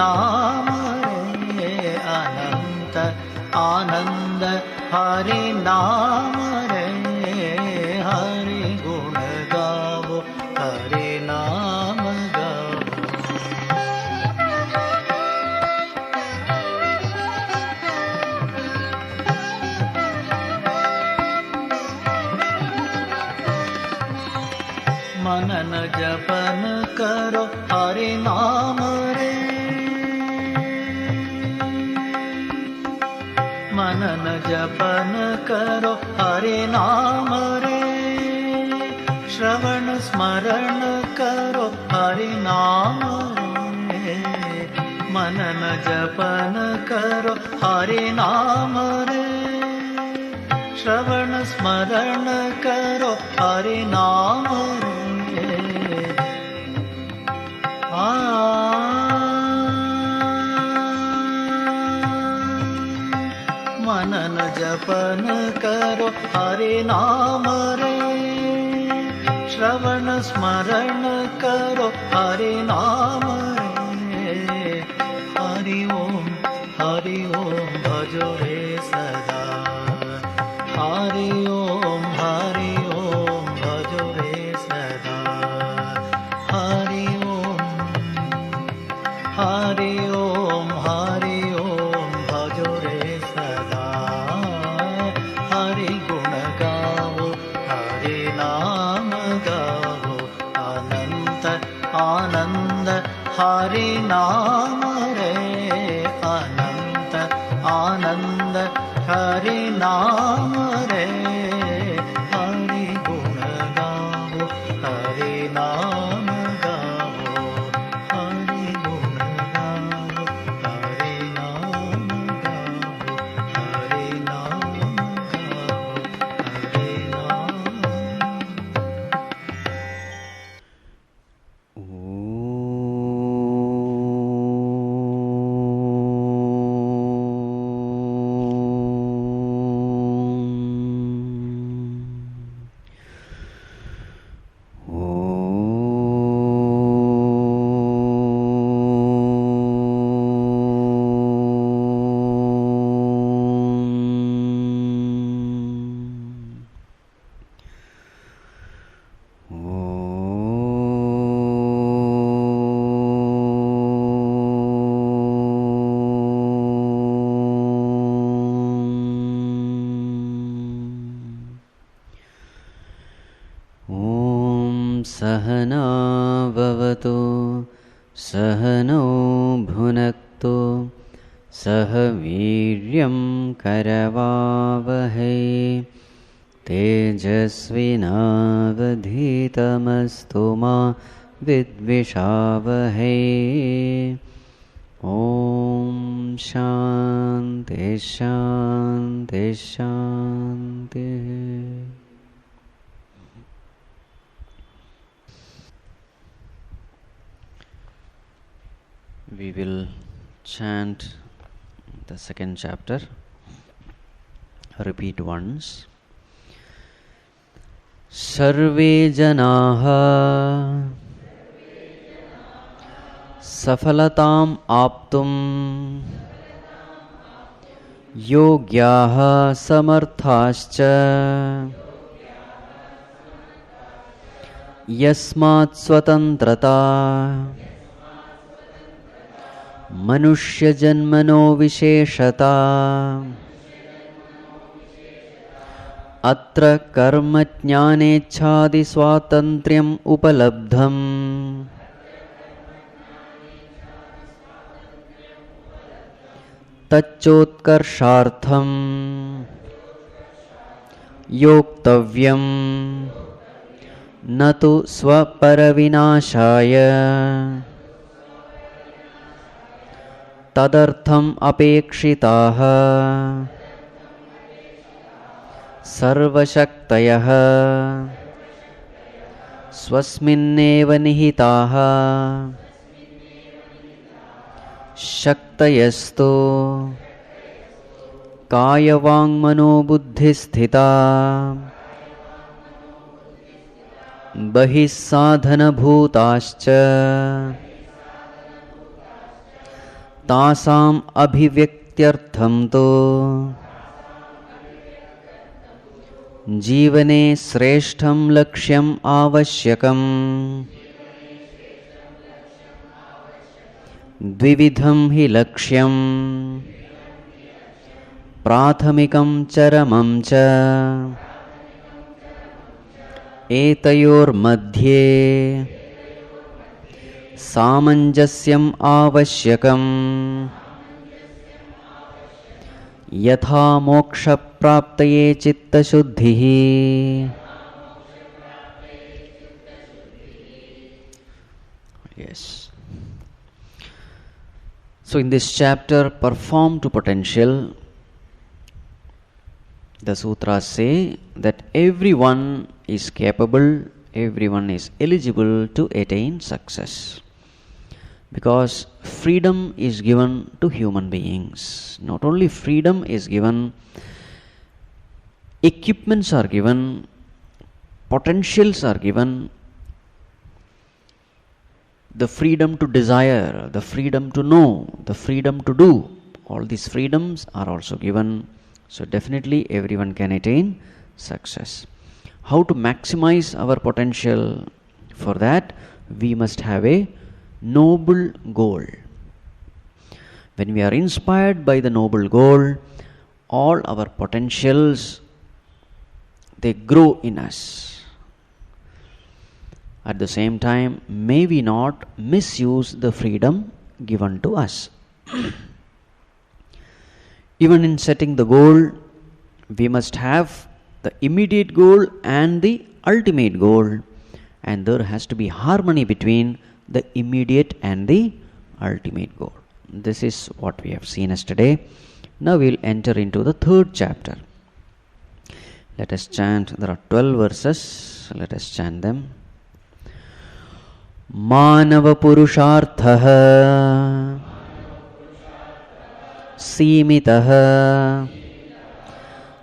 नाम रे अनंत आनंद हरि नाम रे हरि गुण गावो हरि नाम गावो। मनन जपन करो हरि नाम रे मनन जपन करो हरि नाम रे श्रवण स्मरण करो हरि नाम रे मनन जपन करो हरि नाम रे श्रवण स्मरण करो हरि नाम रे मनन जपन करो हरि नाम रे श्रवण स्मरण करो हरि नाम रे हरि ओम भजो रे सदा हरि ओम भजो रे सदा हरि ओम भजो रे सदा हरि गुण गावो हरि नाम गावो अनंत आनंद हरि नाम रे अनंत आनंद हरि नाम रे हरि गुण गावो हरि नाम गावो हरि गुण गावो हरि नाम गावो हरि नाम सहना भवतु सहनौ भुनक्तु सह वीर्यं करवावहै तेजस्विनावधीतमस्तु मा विद्विषावहै। ॐ शान्ति शान्ति शान्तिः। We will chant the second chapter. Repeat once. Sarve janaha safalatam aptum yogyaha samarthascha yasmat swatantrata मनुष्य जन्मनो विशेषता अत्र कर्म ज्ञानेच्छादि स्वातन्त्र्यम् उपलब्धम् तच्चोत्कर्षार्थम् योक्तव्यम् न तु स्वपरविनाशाय तदर्थम् अपेक्षिताः सर्वशक्तयः स्वस्मिन्नेव निहिताः शक्तयस्तु कायवाङ्मनोबुद्धिस्थिता बहिः साधनभूताश्च तासाम् अभिव्यक्त्यर्थं तो जीवने श्रेष्ठं लक्ष्यम् आवश्यकम्। द्विविधं हि लक्ष्यम् प्राथमिकं चरमं च एतयोर्मध्ये सामञ्जस्यम् आवश्यकम्। यथा मोक्षप्राप्तये चित्तशुद्धिः Yes. So in this chapter, perform to potential, the sutras say that everyone is capable, everyone is eligible to attain success. Because freedom is given to human beings. Not only freedom is given, equipments are given, potentials are given, the freedom to desire, the freedom to know, the freedom to do, all these freedoms are also given. So definitely everyone can attain success. How to maximize our potential? For that, we must have a noble goal. When we are inspired by the noble goal, all our potentials, they grow in us. At the same time, may we not misuse the freedom given to us. Even in setting the goal, we must have the immediate goal and the ultimate goal, and there has to be harmony between the immediate and the ultimate goal. This is what we have seen yesterday. Now we will enter into the third chapter. Let us chant. There are 12 verses. Let us chant them. मानव पुरुषार्थः सीमितः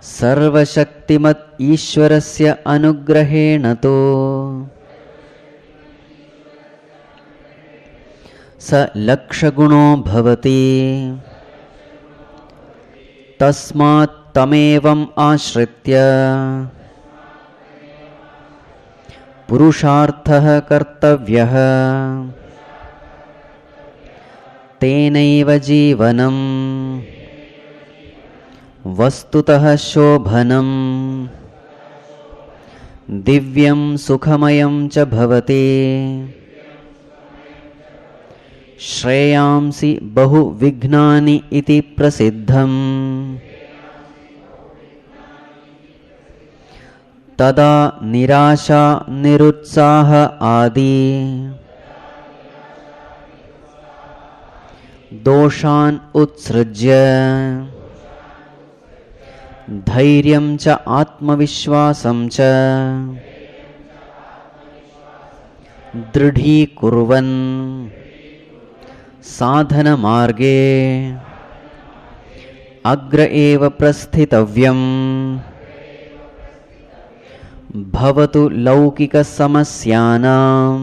सर्वशक्तिमत् ईश्वरस्य अनुग्रहेण तो स लक्षगुणो भवति। तस्मात् तमेवम् आश्रित्य पुरुषार्थः कर्तव्यः। तेनैव जीवनं वस्तुतः शोभनं दिव्यं सुखमयं च भवति। श्रेयांसि बहुविघ्नानि इति प्रसिद्धम्। तदा निराशा निरुत्साह आदि दोषान् उत्सृज्य धैर्यं च आत्मविश्वासं च दृढीकुर्वन् साधनमार्गे अग्र एव प्रस्थितव्यम्। भवतु लौकिकसमस्यानां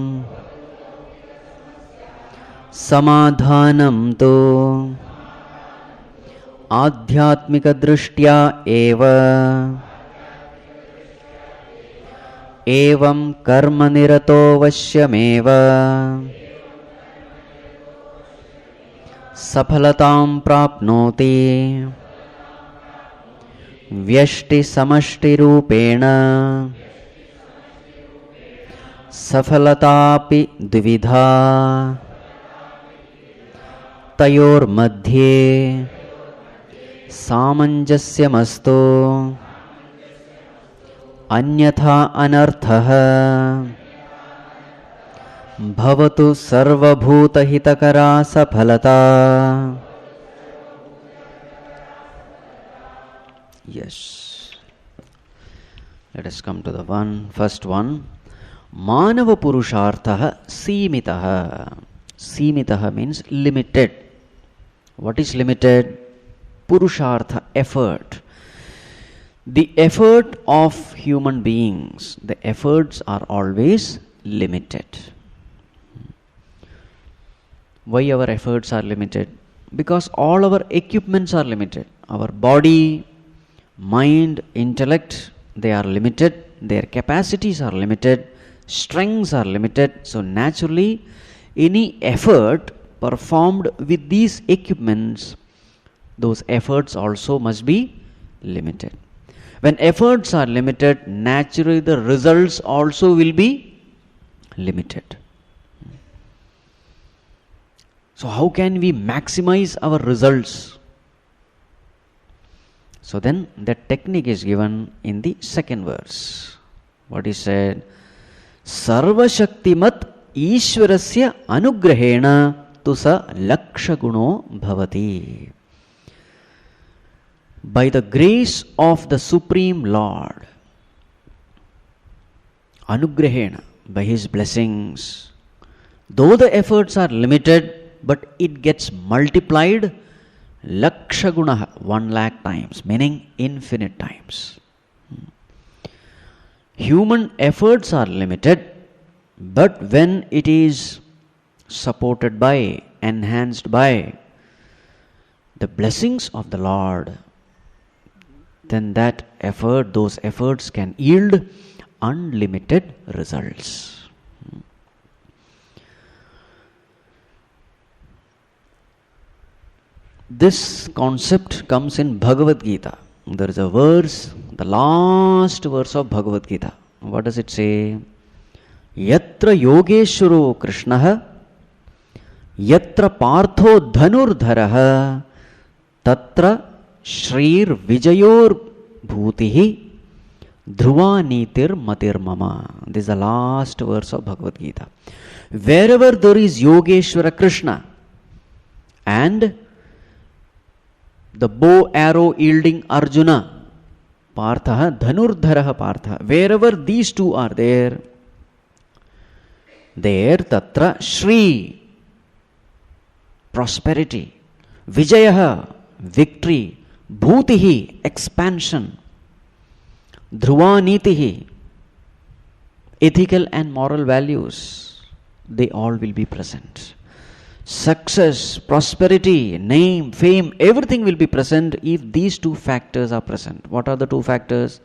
समाधानं तु ādhyātmika एव। एवं कर्मनिरतोऽवश्यमेव सफलतां प्राप्नोति। व्यष्टिसमष्टिरूपेण सफलतापि द्विविधा। तयोर्मध्ये सामञ्जस्यमस्तु अन्यथा अनर्थः। भवतु सर्वभूतहितकरा सफलता। Yes. Let us come to the first one. Manava Purushartha Simitaha. Simitaha means limited. What is limited? Purushartha, effort. The effort of human beings, the efforts are always limited. Why our efforts are limited? Because all our equipments are limited. Our body, mind, intellect, they are limited. Their capacities are limited. Strengths are limited. So naturally, any effort performed with these equipments, those efforts also must be limited. When efforts are limited, naturally the results also will be limited. So how can we maximize our results? So then the technique is given in the second verse. What is said? Sarva Shaktimat Ishwarasya Anugrahena Tusa Lakshaguno Bhavati. By the grace of the Supreme Lord, Anugrahena, by His blessings, though the efforts are limited, but it gets multiplied Lakshaguna, 1,00,000 times, meaning infinite times. Human efforts are limited, but when it is supported by, enhanced by the blessings of the Lord, then that effort, those efforts can yield unlimited results. This concept comes in Bhagavad Gītā. There is a verse, the last verse of Bhagavad Gītā. What does it say? Yatra yogeshwaro Krishnaha, yatra partho dhanurdharaha, tatra shrir vijayor bhutihi, dhruva nitir matir mama. This is the last verse of Bhagavad Gītā. Wherever there is Yogeshwara Krishna and the bow arrow yielding Arjuna, Partha, Dhanurdharaha Partha, wherever these two are there, tatra Shri, prosperity, Vijayaha, victory, Bhutihi, expansion, Dhruva Nitihi, ethical and moral values, they all will be present. Success, prosperity, name, fame, everything will be present if these two factors are present. What are the two factors?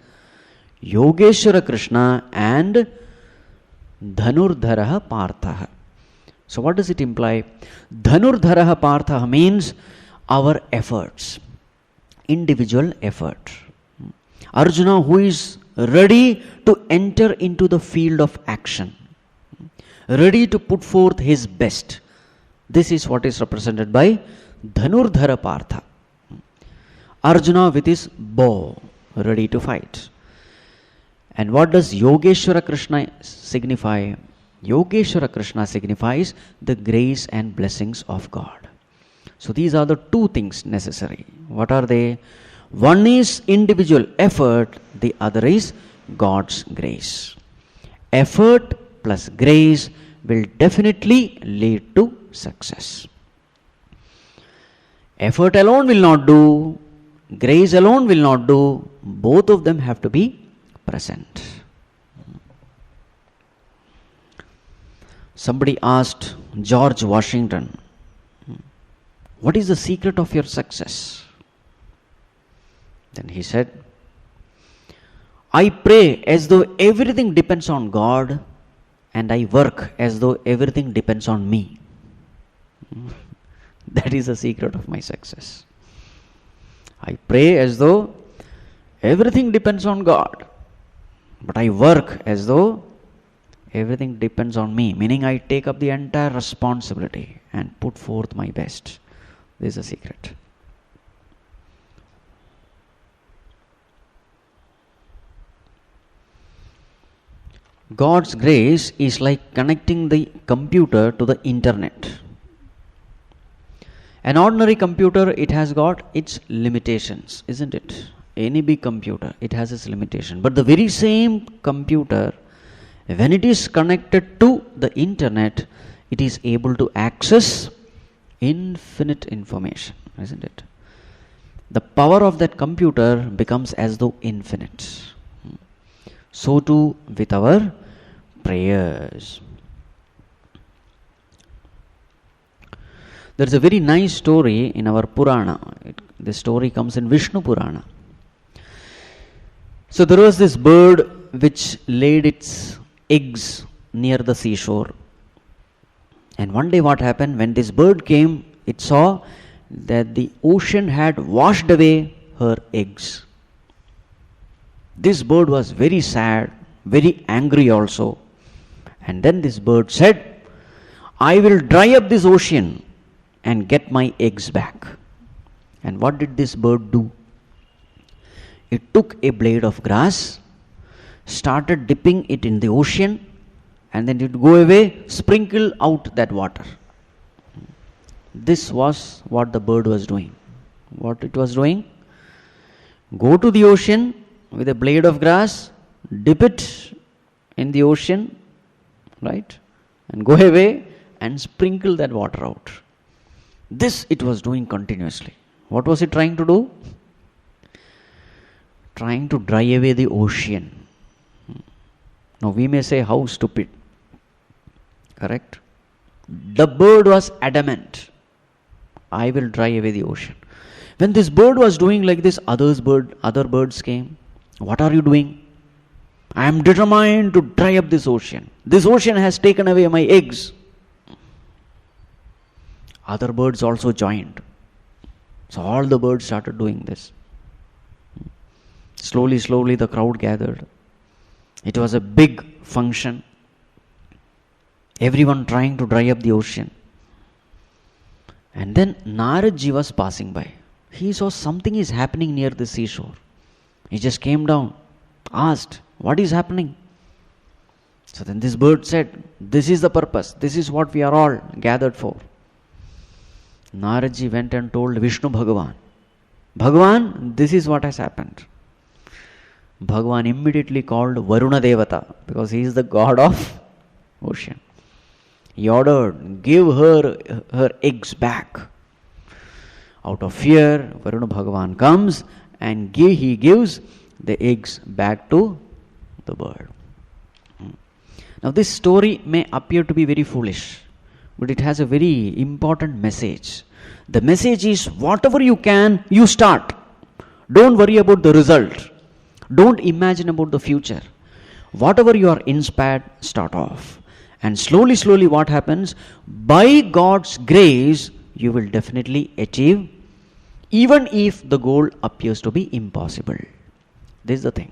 Yogeshwara Krishna and Dhanurdharaha Partha. So what does it imply? Dhanurdharaha Partha means our efforts, individual effort. Arjuna, who is ready to enter into the field of action, ready to put forth his best. This is what is represented by Dhanurdhara Partha. Arjuna with his bow, ready to fight. And what does Yogeshwara Krishna signify? Yogeshwara Krishna signifies the grace and blessings of God. So these are the two things necessary. What are they? One is individual effort, the other is God's grace. Effort plus grace will definitely lead to success. Effort alone will not do, grace alone will not do, both of them have to be present. Somebody asked George Washington, what is the secret of your success? Then he said, I pray as though everything depends on God, and I work as though everything depends on me. That is the secret of my success. I pray as though everything depends on God, but I work as though everything depends on me, meaning I take up the entire responsibility and put forth my best. This is the secret. God's grace is like connecting the computer to the internet. An ordinary computer, it has got its limitations, isn't it? Any big computer, it has its limitation. But the very same computer, when it is connected to the internet, it is able to access infinite information, isn't it? The power of that computer becomes as though infinite. So too with our prayers. There is a very nice story in our Purana. This story comes in Vishnu Purana. So there was this bird which laid its eggs near the seashore. And one day what happened, when this bird came, it saw that the ocean had washed away her eggs. This bird was very sad, very angry also. And then this bird said, I will dry up this ocean and get my eggs back. And what did this bird do? It took a blade of grass, started dipping it in the ocean, and then it would go away, sprinkle out that water. This was what the bird was doing. What it was doing? Go to the ocean with a blade of grass, dip it in the ocean, right? And go away and sprinkle that water out. This it was doing continuously. What was it trying to do? Trying to dry away the ocean. Now we may say, how stupid. Correct? The bird was adamant. I will dry away the ocean. When this bird was doing like this, other birds came. What are you doing? I am determined to dry up this ocean. This ocean has taken away my eggs. Other birds also joined. So all the birds started doing this. Slowly the crowd gathered. It was a big function. Everyone trying to dry up the ocean. And then Naradji was passing by. He saw something is happening near the seashore. He just came down, asked, what is happening? So then this bird said, this is the purpose. This is what we are all gathered for. Naradji went and told Vishnu Bhagavan, Bhagavan, this is what has happened. Bhagavan immediately called Varuna Devata, because he is the god of ocean. He ordered, give her eggs back. Out of fear, Varuna Bhagavan comes and he gives the eggs back to the bird. Now this story may appear to be very foolish, but it has a very important message. The message is, whatever you can, you start. Don't worry about the result. Don't imagine about the future. Whatever you are inspired, start off. And slowly what happens? By God's grace, you will definitely achieve, even if the goal appears to be impossible. This is the thing.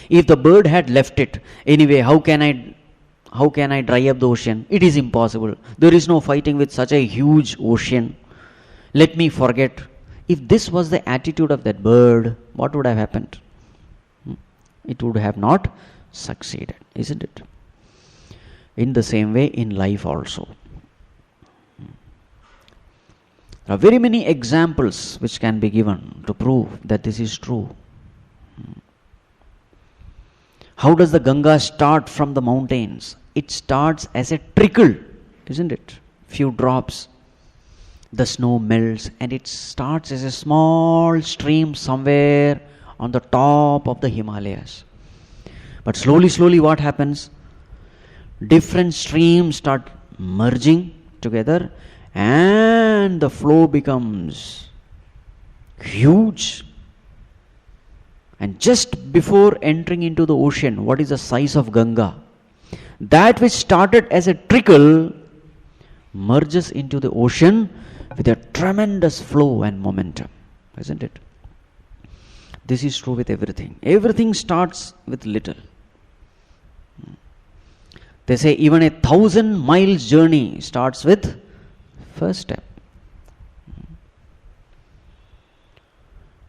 If the bird had left it, anyway, how can I dry up the ocean? It is impossible. There is no fighting with such a huge ocean. Let me forget. If this was the attitude of that bird, what would have happened? It would have not succeeded, isn't it? In the same way, in life also. There are very many examples which can be given to prove that this is true. How does the Ganga start from the mountains? It starts as a trickle, isn't it? Few drops. The snow melts and it starts as a small stream somewhere on the top of the Himalayas. But slowly what happens? Different streams start merging together and the flow becomes huge. And just before entering into the ocean, what is the size of Ganga? That which started as a trickle merges into the ocean with a tremendous flow and momentum, isn't it? This is true with everything. Everything starts with little. They say even 1,000 miles journey starts with first step.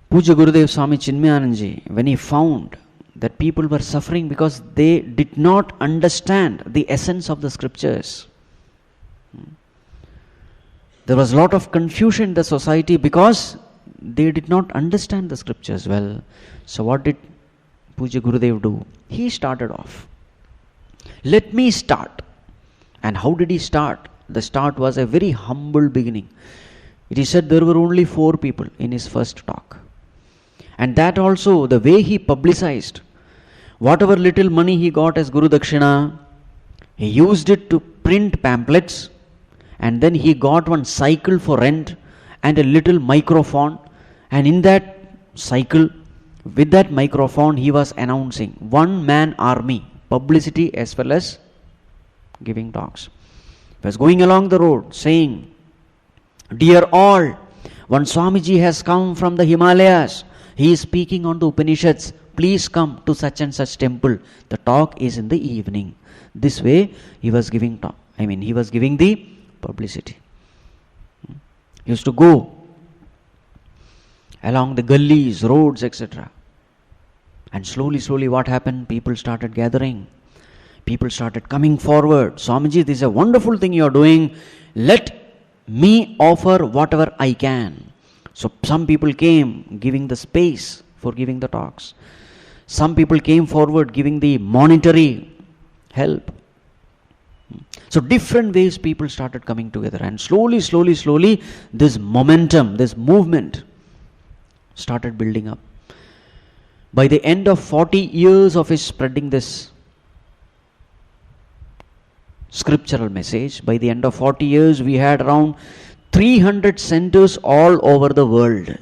Puja Gurudev Swami Chinmaya, when he found that people were suffering because they did not understand the essence of the scriptures. There was a lot of confusion in the society because they did not understand the scriptures well. So what did Puja Gurudev do? He started off. Let me start. And how did he start? The start was a very humble beginning. It is said there were only 4 people in his first talk. And that also, the way he publicized, whatever little money he got as Guru Dakshina, he used it to print pamphlets And then he got one cycle for rent and a little microphone. And in that cycle, with that microphone, he was announcing one-man army, publicity as well as giving talks. He was going along the road saying, "Dear all, one Swamiji has come from the Himalayas. He is speaking on the Upanishads. Please come to such and such temple. The talk is in the evening." This way he was giving talk. He was giving the publicity. He used to go along the gullies, roads, etc. And slowly what happened? People started gathering. People started coming forward. "Swamiji, this is a wonderful thing you are doing. Let me offer whatever I can." So some people came giving the space for giving the talks. Some people came forward giving the monetary help. So different ways people started coming together, and slowly this momentum, this movement started building up. By the end of 40 years of his spreading this scriptural message, by the end of 40 years we had around 300 centers all over the world.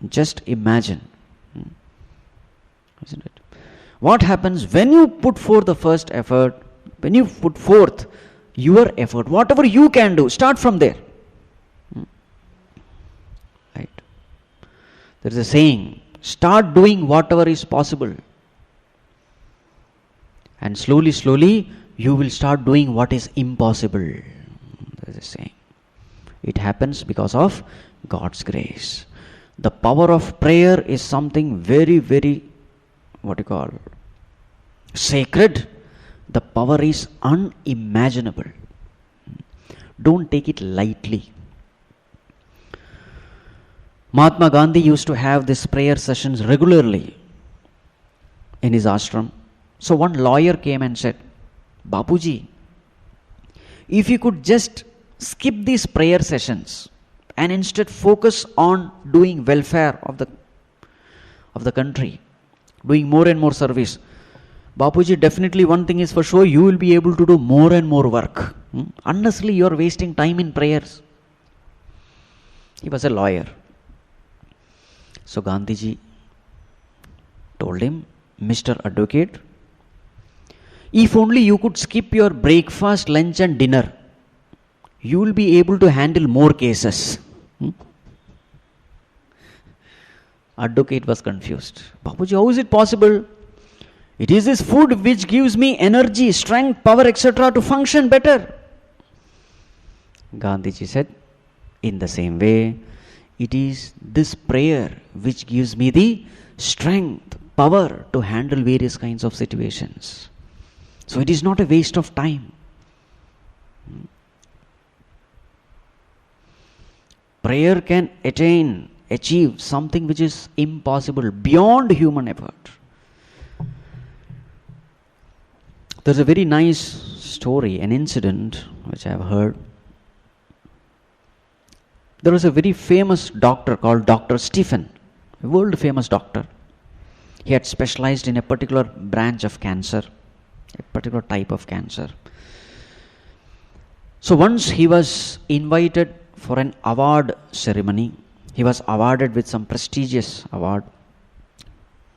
Just imagine. Isn't it? What happens when you put forth the first effort, when you put forth your effort, whatever you can do, start from there. Right? There is a saying, start doing whatever is possible. And slowly you will start doing what is impossible. There is a saying. It happens because of God's grace. The power of prayer is something very, very, sacred. The power is unimaginable. Don't take it lightly. Mahatma Gandhi used to have these prayer sessions regularly in his ashram. So one lawyer came and said, "Bapuji, if you could just skip these prayer sessions and instead focus on doing welfare of the country, doing more and more service, Bapuji, definitely one thing is for sure, you will be able to do more and more work. Unnecessarily you are wasting time in prayers." He was a lawyer. So Gandhiji told him, "Mr. Advocate, if only you could skip your breakfast, lunch and dinner, you will be able to handle more cases." Advocate was confused. "Bapuji, how is it possible? It is this food which gives me energy, strength, power, etc. to function better." Gandhiji said, "In the same way, it is this prayer which gives me the strength, power to handle various kinds of situations. So it is not a waste of time." Prayer can achieve something which is impossible, beyond human effort. There's a very nice story, an incident which I have heard. There was a very famous doctor called Dr. Stephen, a world famous doctor. He had specialized in a particular branch of cancer, a particular type of cancer. So once he was invited for an award ceremony. He was awarded with some prestigious award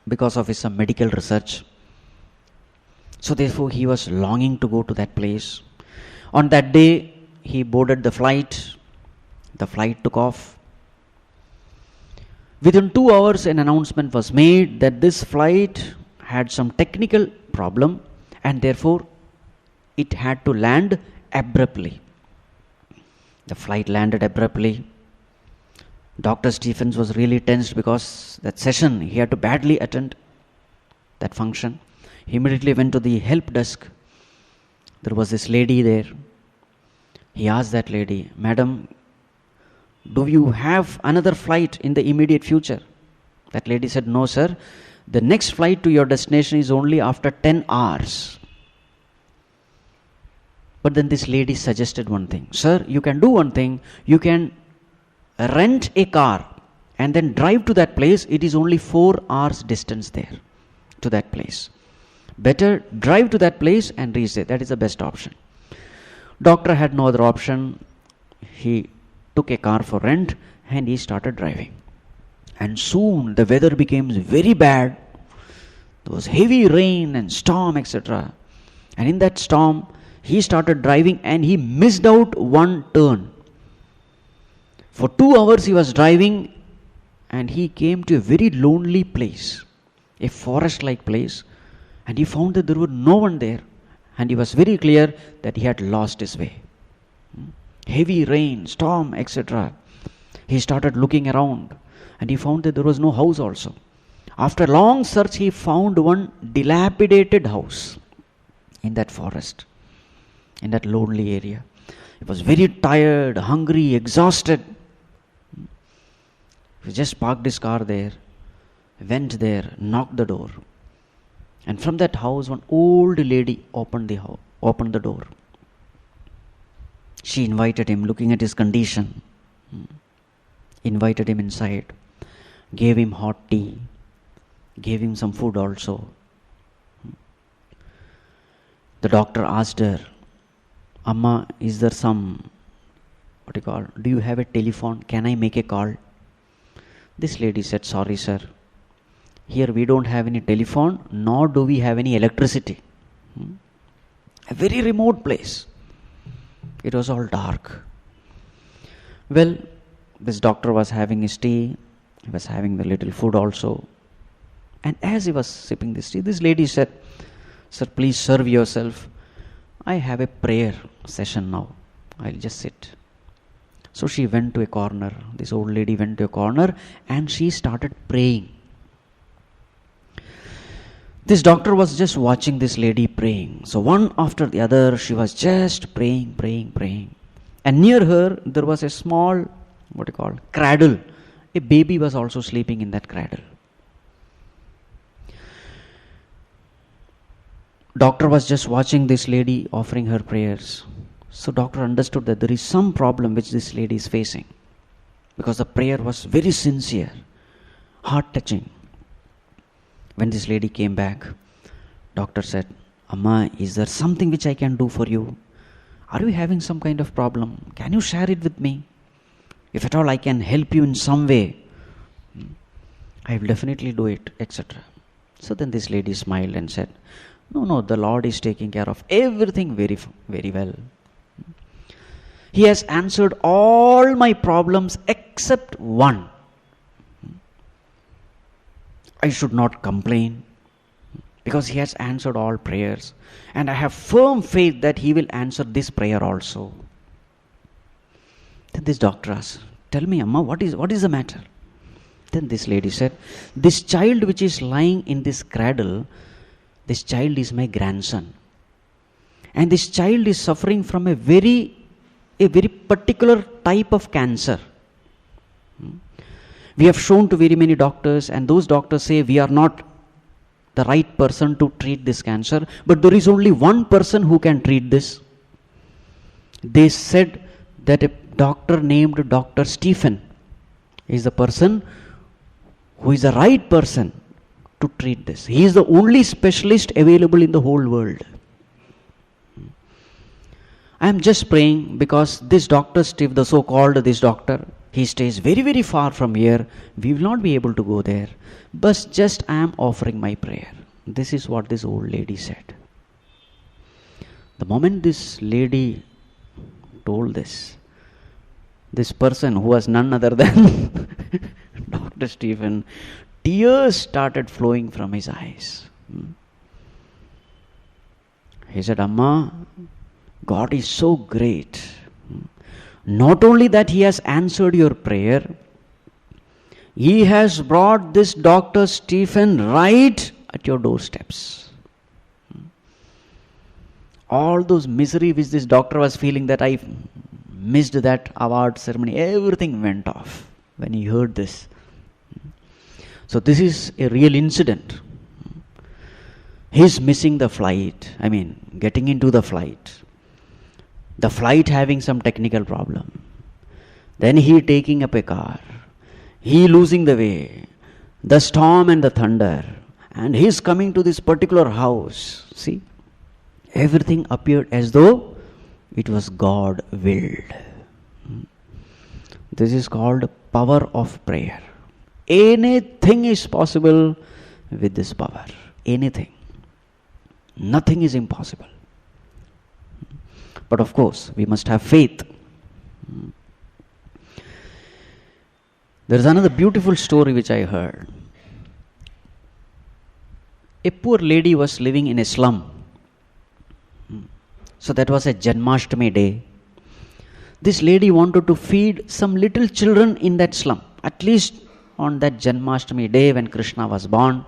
because of his some medical research. So therefore he was longing to go to that place. On that day he boarded the flight. The flight took off. Within 2 hours an announcement was made that this flight had some technical problem and therefore it had to land abruptly. The flight landed abruptly. Dr. Stephens was really tensed because that session he had to badly attend that function. He immediately went to the help desk. There was this lady there. He asked that lady, "Madam, do you have another flight in the immediate future?" That lady said, "No, sir. The next flight to your destination is only after 10 hours. But then this lady suggested one thing. "Sir, you can do one thing. You can rent a car and then drive to that place. It is only 4 hours distance there to that place. Better drive to that place and reach there. That is the best option." Doctor had no other option. he took a car for rent and he started driving. And soon the weather became very bad. There was heavy rain and storm, etc. And in that storm, he started driving and he missed out one turn. For 2 hours he was driving and he came to a very lonely place, a forest-like place, and he found that there was no one there. And he was very clear that he had lost his way. Heavy rain, storm, etc. He started looking around and he found that there was no house also. After long search, he found one dilapidated house in that forest, in that lonely area. He was very tired, hungry, exhausted. He just parked his car there, went there, knocked the door. And from that house, one old lady opened the door. She invited him, looking at his condition, invited him inside, gave him hot tea, gave him some food also. The doctor asked her, Amma, is there some, do you have a telephone? Can I make a call? This lady said, sorry sir, here we don't have any telephone, nor do we have any electricity. A very remote place. It was all dark. Well, this doctor was having his tea, he was having the little food also. And as he was sipping this tea, this lady said, sir, please serve yourself. I have a prayer session now. I'll just sit. So she went to a corner. This old lady went to a corner and she started praying. This doctor was just watching this lady praying. So one after the other, she was just praying. And near her, there was a small, cradle. A baby was also sleeping in that cradle. Doctor was just watching this lady offering her prayers. So doctor understood that there is some problem which this lady is facing, because the prayer was very sincere, heart-touching. When this lady came back, doctor said, Amma, is there something which I can do for you? Are you having some kind of problem? Can you share it with me? If at all I can help you in some way, I will definitely do it, etc. So then this lady smiled and said, no, the Lord is taking care of everything very, very well. He has answered all my problems except one. I should not complain, because He has answered all prayers, and I have firm faith that He will answer this prayer also. Then this doctor asked, tell me, Amma, what is the matter? Then this lady said, this child which is lying in this cradle, this child is my grandson. And this child is suffering from a very particular type of cancer. We have shown to very many doctors, and those doctors say we are not the right person to treat this cancer, but there is only one person who can treat this. They said that a doctor named Dr. Stephen is the person who is the right person to treat this. He is the only specialist available in the whole world. I am just praying because this Dr. Steve, the so-called this doctor, he stays very, very far from here. We will not be able to go there. But just I am offering my prayer. This is what this old lady said. The moment this lady told this person, who was none other than Dr. Stephen, tears started flowing from his eyes. He said, Amma, God is so great. Not only that He has answered your prayer, He has brought this Dr. Stephen right at your doorsteps. All those misery which this doctor was feeling, that I missed that award ceremony, everything went off when he heard this. So this is a real incident. He's missing the flight, getting into the flight. The flight having some technical problem. Then he taking up a car. He losing the way. The storm and the thunder. And he's coming to this particular house. See? Everything appeared as though it was God willed. This is called power of prayer. Anything is possible with this power. Anything. Nothing is impossible. But of course, we must have faith. There is another beautiful story which I heard. A poor lady was living in a slum. So that was a Janmashtami day. This lady wanted to feed some little children in that slum. At least on that Janmashtami day when Krishna was born.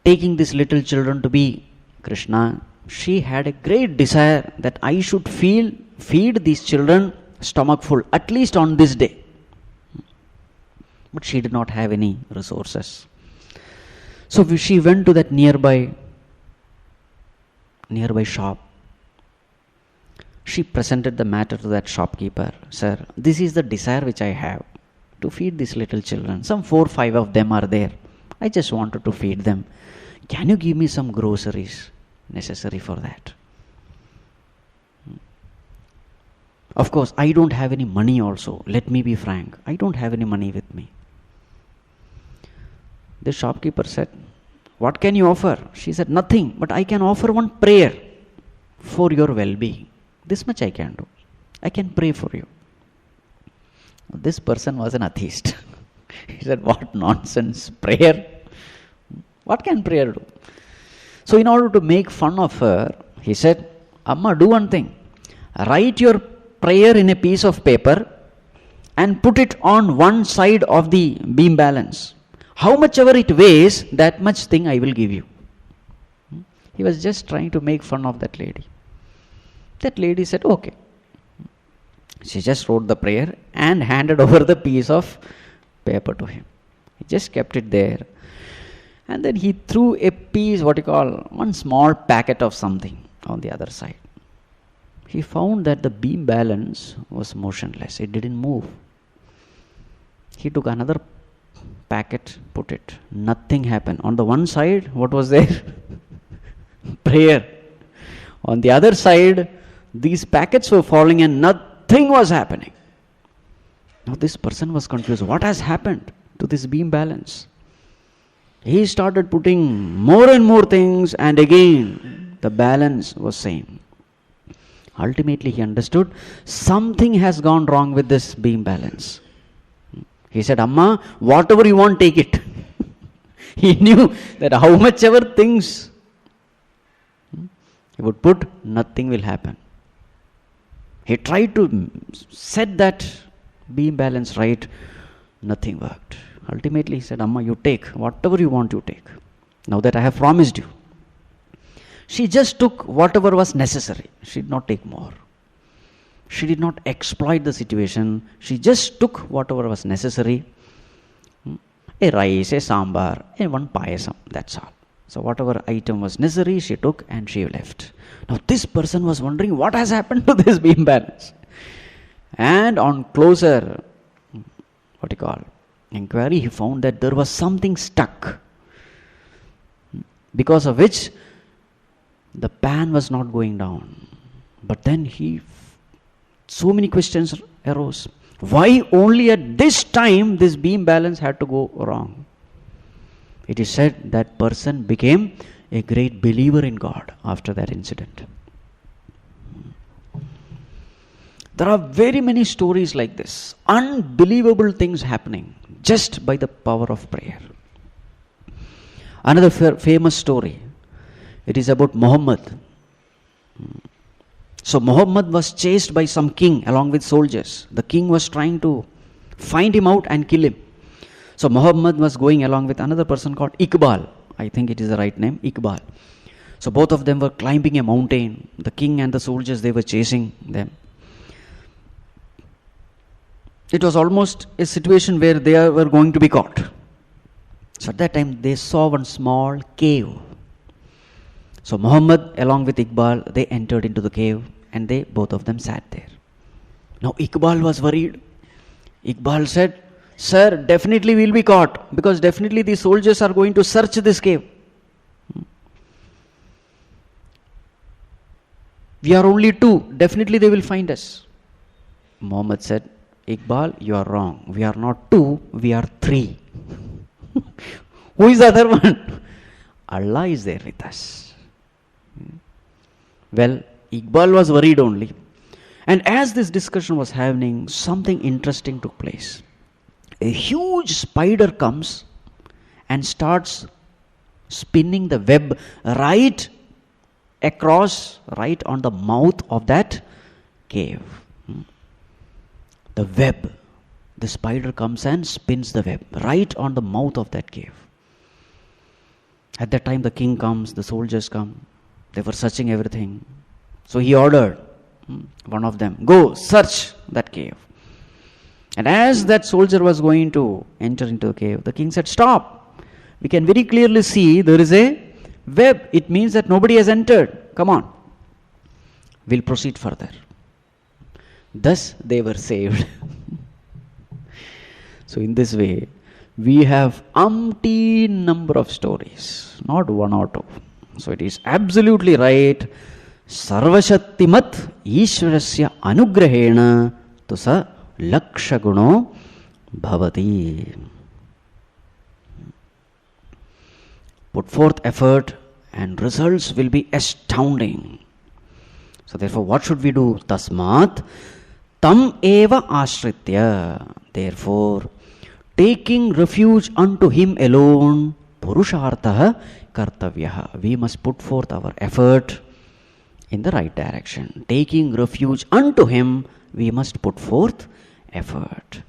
Taking these little children to be Krishna, she had a great desire that I should feed these children stomach full, at least on this day. But she did not have any resources. So she went to that nearby shop. She presented the matter to that shopkeeper. Sir, this is the desire which I have, to feed these little children. Some 4 or 5 of them are there. I just wanted to feed them. Can you give me some groceries necessary for that? Of course, I don't have any money also. Let me be frank. I don't have any money with me. The shopkeeper said, what can you offer? She said, nothing, but I can offer one prayer for your well-being. This much I can do. I can pray for you. This person was an atheist. He said, what nonsense, prayer? What can prayer do? So in order to make fun of her, he said, Amma, do one thing. Write your prayer in a piece of paper and put it on one side of the beam balance. How much ever it weighs, that much thing I will give you. He was just trying to make fun of that lady. That lady said, okay. She just wrote the prayer and handed over the piece of paper to him. He just kept it there. And then he threw a piece, one small packet of something on the other side. He found that the beam balance was motionless. It didn't move. He took another packet, put it. Nothing happened. On the one side, what was there? Prayer. On the other side, these packets were falling and nothing was happening. Now this person was confused. What has happened to this beam balance? He started putting more and more things, and again the balance was same. Ultimately he understood something has gone wrong with this beam balance. He said, Amma, whatever you want, take it. He knew that how much ever things he would put, nothing will happen. He tried to set that beam balance right, nothing worked. Ultimately he said, Amma, you take whatever you want, you take. Now that I have promised you. She just took whatever was necessary. She did not take more. She did not exploit the situation. She just took whatever was necessary. A rice, a sambar, and one payasam. That's all. So whatever item was necessary, she took and she left. Now this person was wondering what has happened to this beam balance. And on closer, inquiry, he found that there was something stuck. Because of which the pan was not going down. But then so many questions arose. Why only at this time this beam balance had to go wrong? It is said that person became a great believer in God after that incident. There are very many stories like this. Unbelievable things happening just by the power of prayer. Another famous story. It is about Muhammad. So Muhammad was chased by some king along with soldiers. The king was trying to find him out and kill him. So Muhammad was going along with another person called Iqbal. I think it is the right name, Iqbal. So both of them were climbing a mountain. The king and the soldiers, they were chasing them. It was almost a situation where they were going to be caught. So at that time they saw one small cave. So Muhammad along with Iqbal, they entered into the cave and both of them sat there. Now Iqbal was worried. Iqbal said, Sir, definitely we will be caught because definitely the soldiers are going to search this cave. We are only two. Definitely they will find us. Muhammad said, Iqbal, you are wrong. We are not two, we are three. Who is the other one? Allah is there with us. Well, Iqbal was worried only. And as this discussion was happening, something interesting took place. A huge spider comes and starts spinning the web right across, right on the mouth of that cave. The web. The spider comes and spins the web right on the mouth of that cave. At that time the king comes, the soldiers come. They were searching everything. So he ordered one of them, go search that cave. And as that soldier was going to enter into the cave, the king said, stop. We can very clearly see there is a web. It means that nobody has entered. Come on. We'll proceed further. Thus they were saved. So in this way, we have umpteen number of stories, not one or two. So it is absolutely right. Sarvashaktimat Ishwarasya anugrahena tusa lakshaguno bhavati. Put forth effort and results will be astounding. So therefore, what should we do? Tasmat tam eva ashritya. Therefore, taking refuge unto him alone, purushartha kartavyaha. We must put forth our effort in the right direction. Taking refuge unto him, we must put forth effort.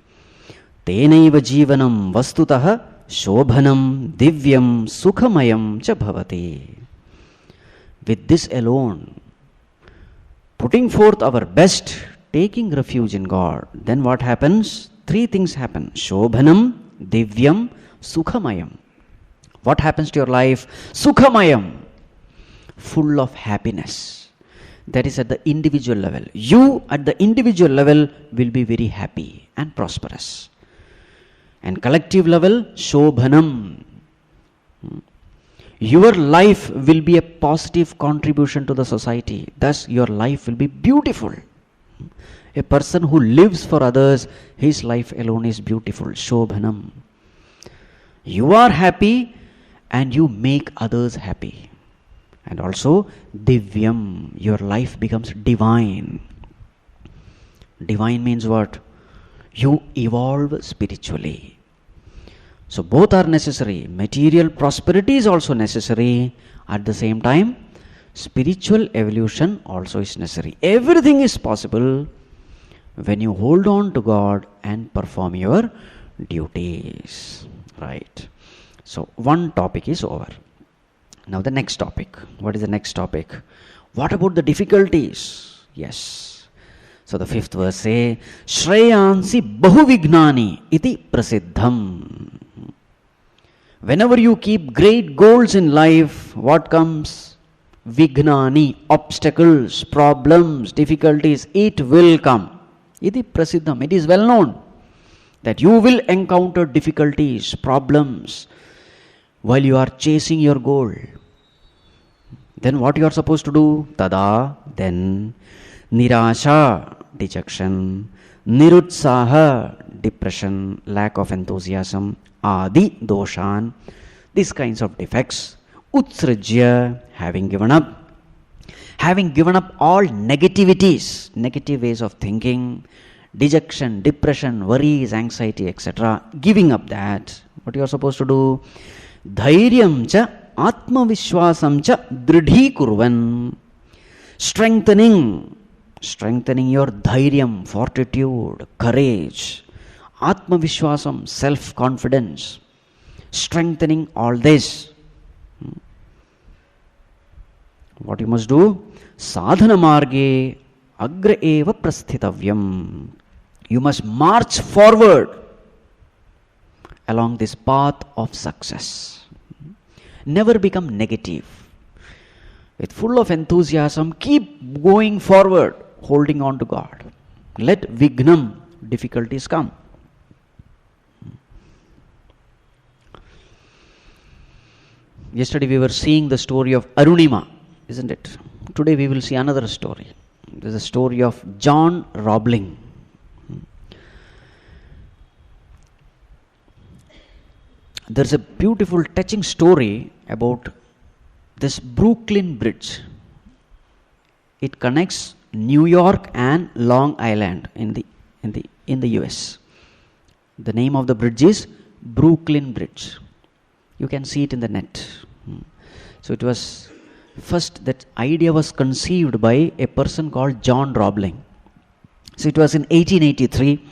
Tenaiva jivanam vastutaha shobhanam divyam sukhamayam cha bhavati. With this alone, putting forth our best, taking refuge in God, then what happens? Three things happen. Shobhanam, divyam, sukhamayam. What happens to your life? Sukhamayam. Full of happiness. That is at the individual level. You at the individual level will be very happy and prosperous. And collective level, shobhanam. Your life will be a positive contribution to the society. Thus your life will be beautiful. A person who lives for others, his life alone is beautiful. Shobhanam. You are happy and you make others happy. And also divyam, your life becomes divine. Divine means what? You evolve spiritually. So both are necessary. Material prosperity is also necessary. At the same time, spiritual evolution also is necessary. Everything is possible when you hold on to God and perform your duties. Right. So one topic is over. Now the next topic. What is the next topic? What about the difficulties? Yes. So the fifth verse says, Shreyansi bahuvignani iti prasiddham. Whenever you keep great goals in life, what comes? Vignani, obstacles, problems, difficulties, it will come. Iti prasiddham. It is well known that you will encounter difficulties, problems while you are chasing your goal. Then what you are supposed to do? Tada, then nirasha, dejection, nirutsaha, depression, lack of enthusiasm, adi, doshan, these kinds of defects, utsrajya, having given up all negativities, negative ways of thinking, dejection, depression, worries, anxiety, etc., giving up that. What you are supposed to do? Dhairyam cha atmavishwasam cha dridhi kurvan. Strengthening your dhairyam, fortitude, courage, atmavishwasam, self-confidence. Strengthening all this. What you must do? Sadhana marge agra eva prasthitavyam. You must march forward along this path of success. Never become negative. With full of enthusiasm, keep going forward, holding on to God. Let vignam, difficulties come. Yesterday we were seeing the story of Arunima, isn't it? Today we will see another story. This is a story of John Roebling. There's a beautiful, touching story about this Brooklyn Bridge. It connects New York and Long Island in the US. The name of the bridge is Brooklyn Bridge. You can see it in the net. So it was first, that idea was conceived by a person called John Roebling. So it was in 1883.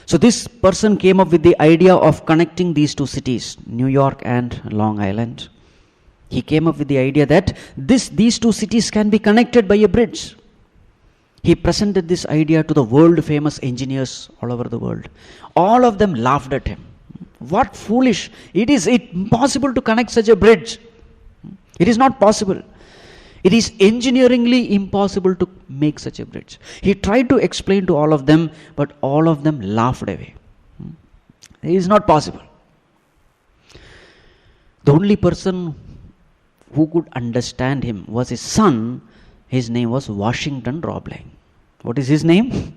So this person came up with the idea of connecting these two cities, New York and Long Island. He came up with the idea that these two cities can be connected by a bridge. He presented this idea to the world famous engineers all over the world. All of them laughed at him. What foolish! It is impossible to connect such a bridge. It is not possible. It is engineeringly impossible to make such a bridge. He tried to explain to all of them, but all of them laughed away. It is not possible. The only person who could understand him was his son. His name was Washington Roebling. What is his name?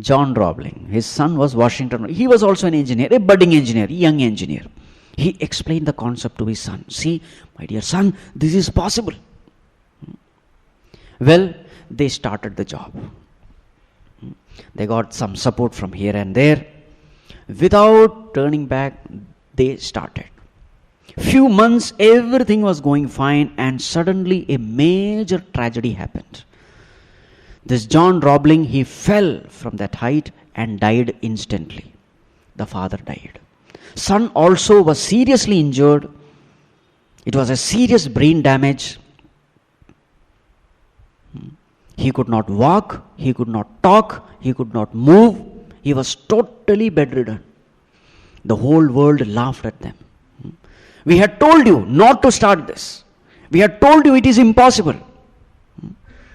John Roebling. His son was Washington. He was also an engineer, a budding engineer, a young engineer. He explained the concept to his son. See, my dear son, this is possible. Well, they started the job. They got some support from here and there. Without turning back, they started. Few months, everything was going fine, and suddenly a major tragedy happened. This John Roebling, he fell from that height and died instantly. The father died. Son also was seriously injured. It was a serious brain damage. He could not walk, he could not talk, he could not move. He was totally bedridden. The whole world laughed at them. We had told you not to start this. We had told you it is impossible.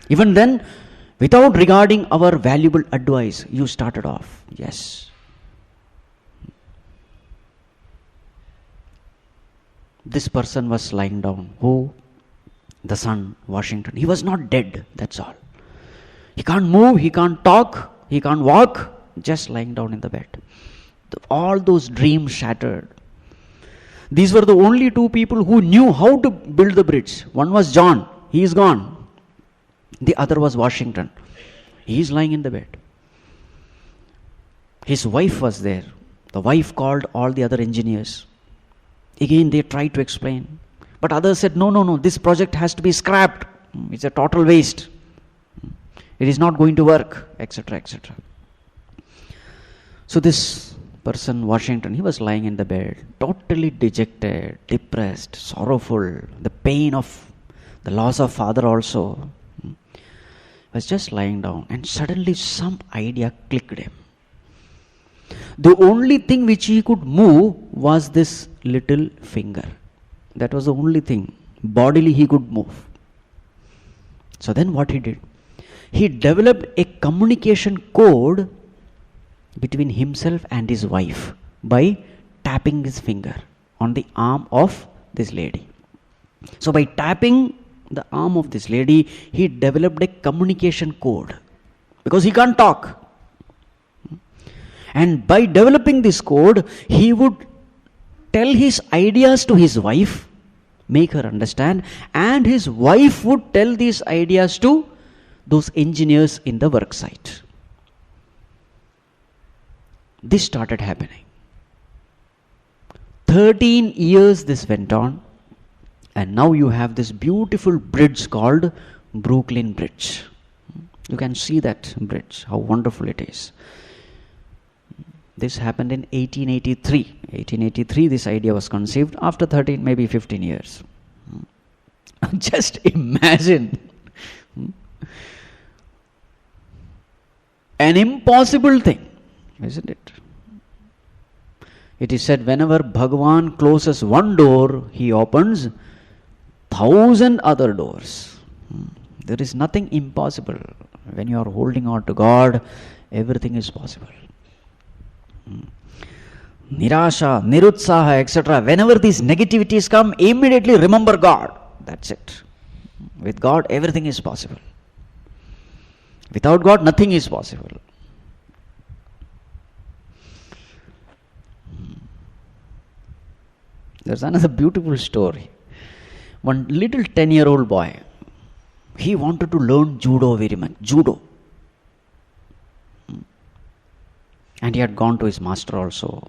Even then, without regarding our valuable advice, you started off. Yes. This person was lying down. Who? The son, Washington. He was not dead, that's all. He can't move, he can't talk, he can't walk, just lying down in the bed. All those dreams shattered. These were the only two people who knew how to build the bridge. One was John, he is gone. The other was Washington. He is lying in the bed. His wife was there. The wife called all the other engineers. Again, they tried to explain. But others said, no, this project has to be scrapped. It's a total waste. It is not going to work, etc., etc. So this person, Washington, he was lying in the bed, totally dejected, depressed, sorrowful, the pain of the loss of father also. Was just lying down, and suddenly some idea clicked him. The only thing which he could move was this little finger. That was the only thing bodily he could move. So then what he did? He developed a communication code between himself and his wife by tapping his finger on the arm of this lady. So by tapping the arm of this lady, he developed a communication code because he can't talk. And by developing this code, he would tell his ideas to his wife, make her understand, and his wife would tell these ideas to those engineers in the work site. This started happening. 13 years this went on, and now you have this beautiful bridge called Brooklyn Bridge. You can see that bridge, how wonderful it is. This happened in 1883. 1883 this idea was conceived. After 13, maybe 15 years. Just imagine. An impossible thing, isn't it? It is said whenever Bhagavan closes one door, he opens 1,000 other doors. There is nothing impossible. When you are holding on to God, everything is possible. Nirasha, Nirutsaha, etc. Whenever these negativities come, immediately remember God. That's it. With God, everything is possible. Without God, nothing is possible. There's another beautiful story. One little 10-year-old boy, he wanted to learn judo very much. Judo. And he had gone to his master also.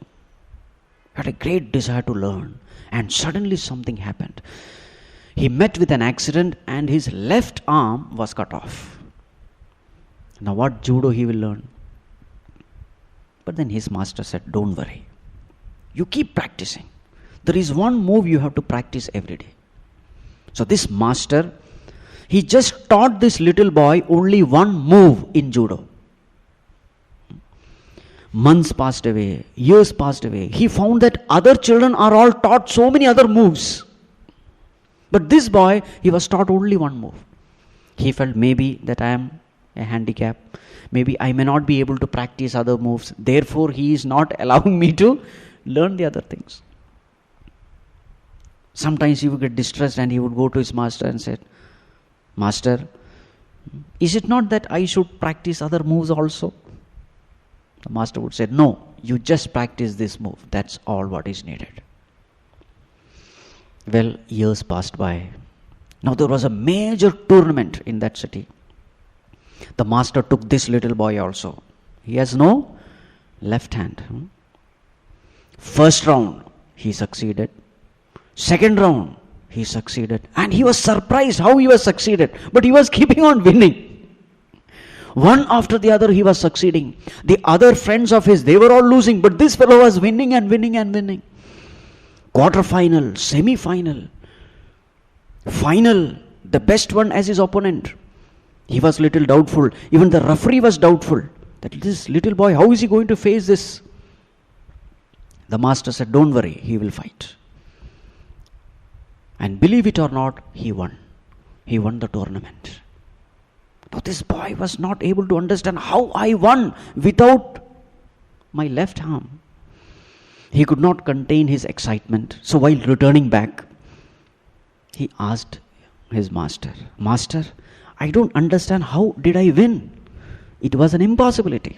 Had a great desire to learn. And suddenly something happened. He met with an accident and his left arm was cut off. Now what judo he will learn? But then his master said, don't worry. You keep practicing. There is one move you have to practice every day. So this master, he just taught this little boy only one move in judo. Months passed away, years passed away. He found that other children are all taught so many other moves. But this boy, he was taught only one move. He felt maybe that I am a handicap. Maybe I may not be able to practice other moves. Therefore, he is not allowing me to learn the other things. Sometimes he would get distressed and he would go to his master and say, Master, is it not that I should practice other moves also? The master would say, no, you just practice this move. That's all what is needed. Well, years passed by. Now there was a major tournament in that city. The master took this little boy also. He has no left hand. First round, he succeeded. Second round, he succeeded. And he was surprised how he was succeeded. But he was keeping on winning. One after the other, he was succeeding. The other friends of his, they were all losing. But this fellow was winning and winning and winning. Quarter-final, semi-final, final, the best one as his opponent. He was little doubtful. Even the referee was doubtful. That this little boy, how is he going to face this? The master said, don't worry, he will fight. And believe it or not, he won. He won the tournament. Now this boy was not able to understand how I won without my left arm. He could not contain his excitement. So while returning back, he asked his master, Master, I don't understand how did I win? It was an impossibility.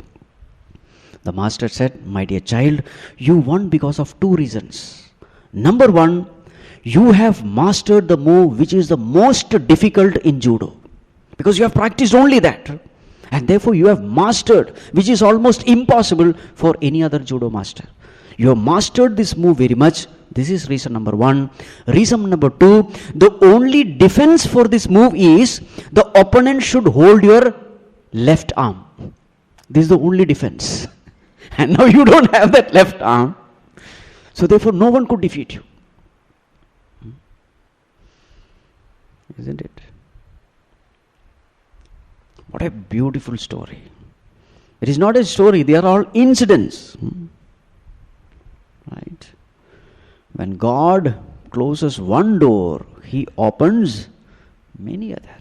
The master said, my dear child, you won because of two reasons. Number one, you have mastered the move which is the most difficult in judo. Because you have practiced only that. And therefore you have mastered, which is almost impossible for any other judo master. You have mastered this move very much. This is reason number one. Reason number two, the only defense for this move is the opponent should hold your left arm. This is the only defense. And now you don't have that left arm. So therefore no one could defeat you. Isn't it? What a beautiful story. It is not a story, they are all incidents. Right? When God closes one door, He opens many other.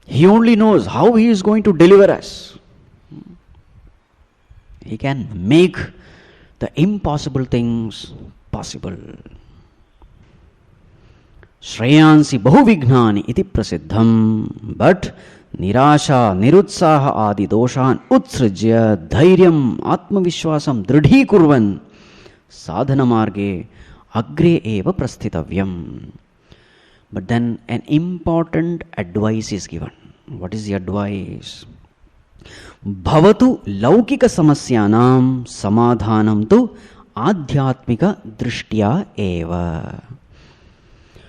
He only knows how He is going to deliver us. He can make the impossible things possible. Shreyansi bahuvignani iti prasiddham, but nirasha nirutsaha adi doshan utsrijya dhairyam atmavishwasam dridhi kurvan sadhana marge agre eva prasthitavyam. But then an important advice is given. What is the advice? Bhavatu laukika samasyanam samadhanam tu ādhyātmika drishtya eva.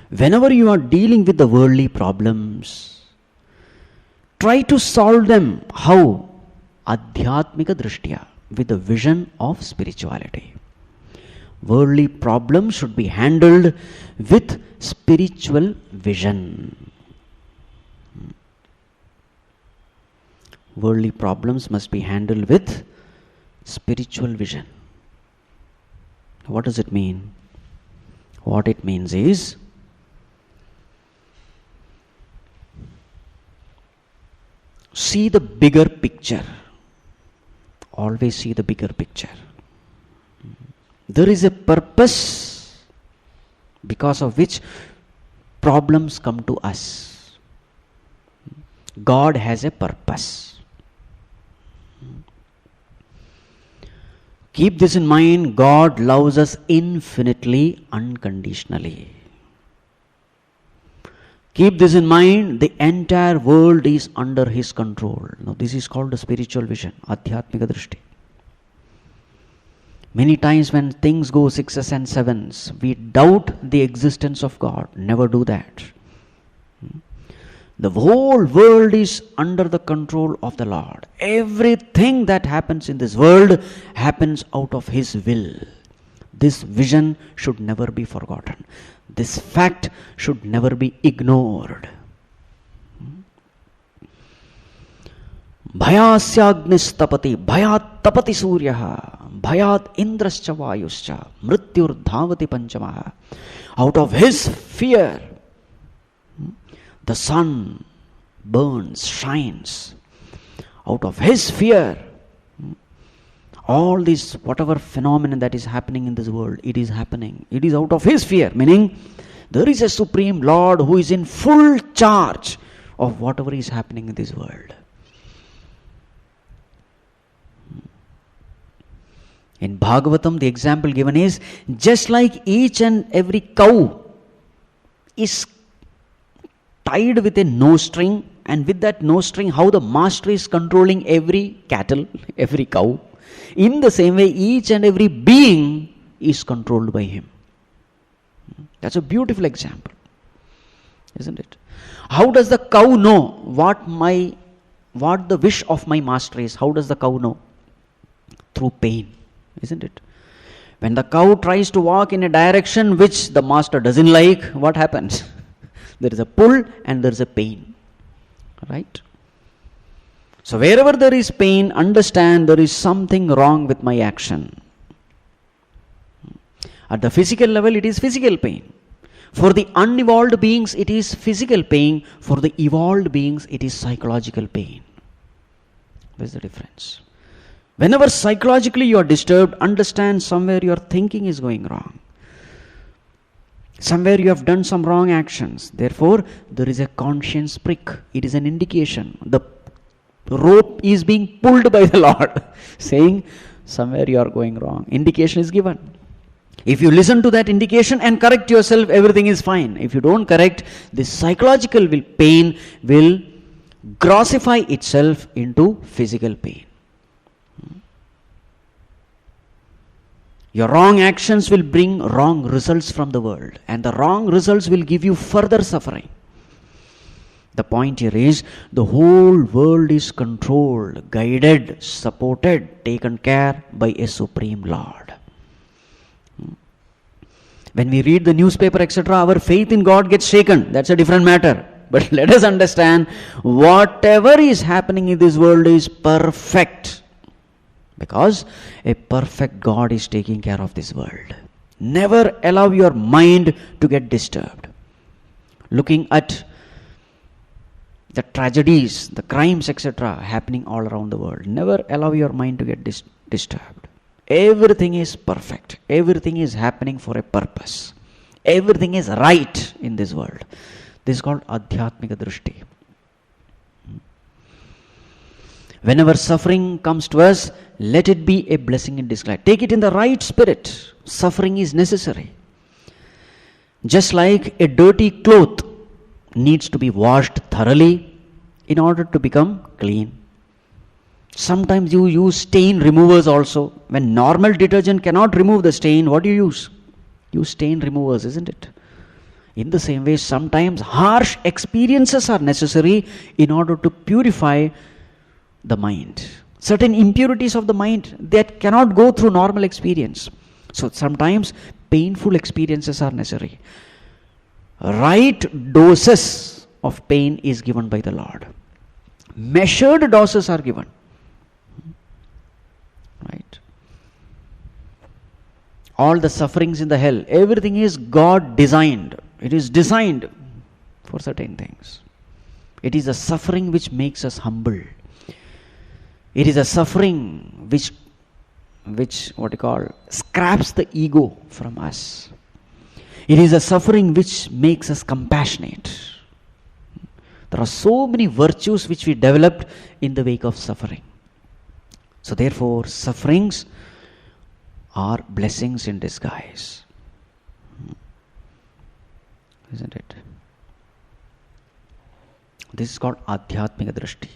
Whenever you are dealing with the worldly problems, try to solve them. How? Ādhyātmika drishtya, with the vision of spirituality. Worldly problems should be handled with spiritual vision. Worldly problems must be handled with spiritual vision. What does it mean? What it means is, see the bigger picture. Always see the bigger picture. There is a purpose because of which problems come to us. God has a purpose. Keep this in mind, God loves us infinitely, unconditionally. Keep this in mind, the entire world is under His control. Now this is called the spiritual vision, ādhyātmika drishti. Many times when things go sixes and sevens, we doubt the existence of God. Never do that. The whole world is under the control of the Lord. Everything that happens in this world happens out of His will. This vision should never be forgotten. This fact should never be ignored. Bhayasyagnis tapati, bhayat tapati suryaha, bhayat indrascha vayuscha, mrityur dhavati panchamaha. Out of his fear, the sun burns, shines. Out of his fear, all this, whatever phenomenon that is happening in this world, it is happening. It is out of his fear, meaning there is a Supreme Lord who is in full charge of whatever is happening in this world. In Bhagavatam, the example given is, just like each and every cow is tied with a nose string, and with that nose string, how the master is controlling every cattle, every cow. In the same way, each and every being is controlled by him. That's a beautiful example, isn't it? How does the cow know what the wish of my master is? How does the cow know? Through pain, isn't it? When the cow tries to walk in a direction which the master doesn't like, what happens? There is a pull and there is a pain, right? So wherever there is pain, understand there is something wrong with my action. At the physical level, it is physical pain. For the unevolved beings, it is physical pain. For the evolved beings, it is psychological pain. There's the difference. Whenever psychologically you are disturbed, understand somewhere your thinking is going wrong. Somewhere you have done some wrong actions. Therefore, there is a conscience prick. It is an indication. The rope is being pulled by the Lord, saying somewhere you are going wrong. Indication is given. If you listen to that indication and correct yourself, everything is fine. If you don't correct, this psychological pain will grossify itself into physical pain. Your wrong actions will bring wrong results from the world, and the wrong results will give you further suffering. The point here is, the whole world is controlled, guided, supported, taken care by a Supreme Lord. When we read the newspaper, etc., our faith in God gets shaken. That's a different matter. But let us understand, whatever is happening in this world is perfect. Because a perfect God is taking care of this world. Never allow your mind to get disturbed. Looking at the tragedies, the crimes, etc. happening all around the world. Never allow your mind to get disturbed. Everything is perfect. Everything is happening for a purpose. Everything is right in this world. This is called ādhyātmika drishti. Whenever suffering comes to us, let it be a blessing in disguise. Take it in the right spirit. Suffering is necessary. Just like a dirty cloth needs to be washed thoroughly in order to become clean. Sometimes you use stain removers also. When normal detergent cannot remove the stain, what do you use? Use stain removers, isn't it? In the same way, sometimes harsh experiences are necessary in order to purify the mind. Certain impurities of the mind that cannot go through normal experience. So sometimes painful experiences are necessary. Right doses of pain is given by the Lord. Measured doses are given. Right? All the sufferings in the hell, everything is God designed. It is designed for certain things. It is a suffering which makes us humble. It is a suffering which scraps the ego from us. It is a suffering which makes us compassionate. There are so many virtues which we developed in the wake of suffering. So therefore, sufferings are blessings in disguise. Isn't it? This is called ādhyātmika drishti.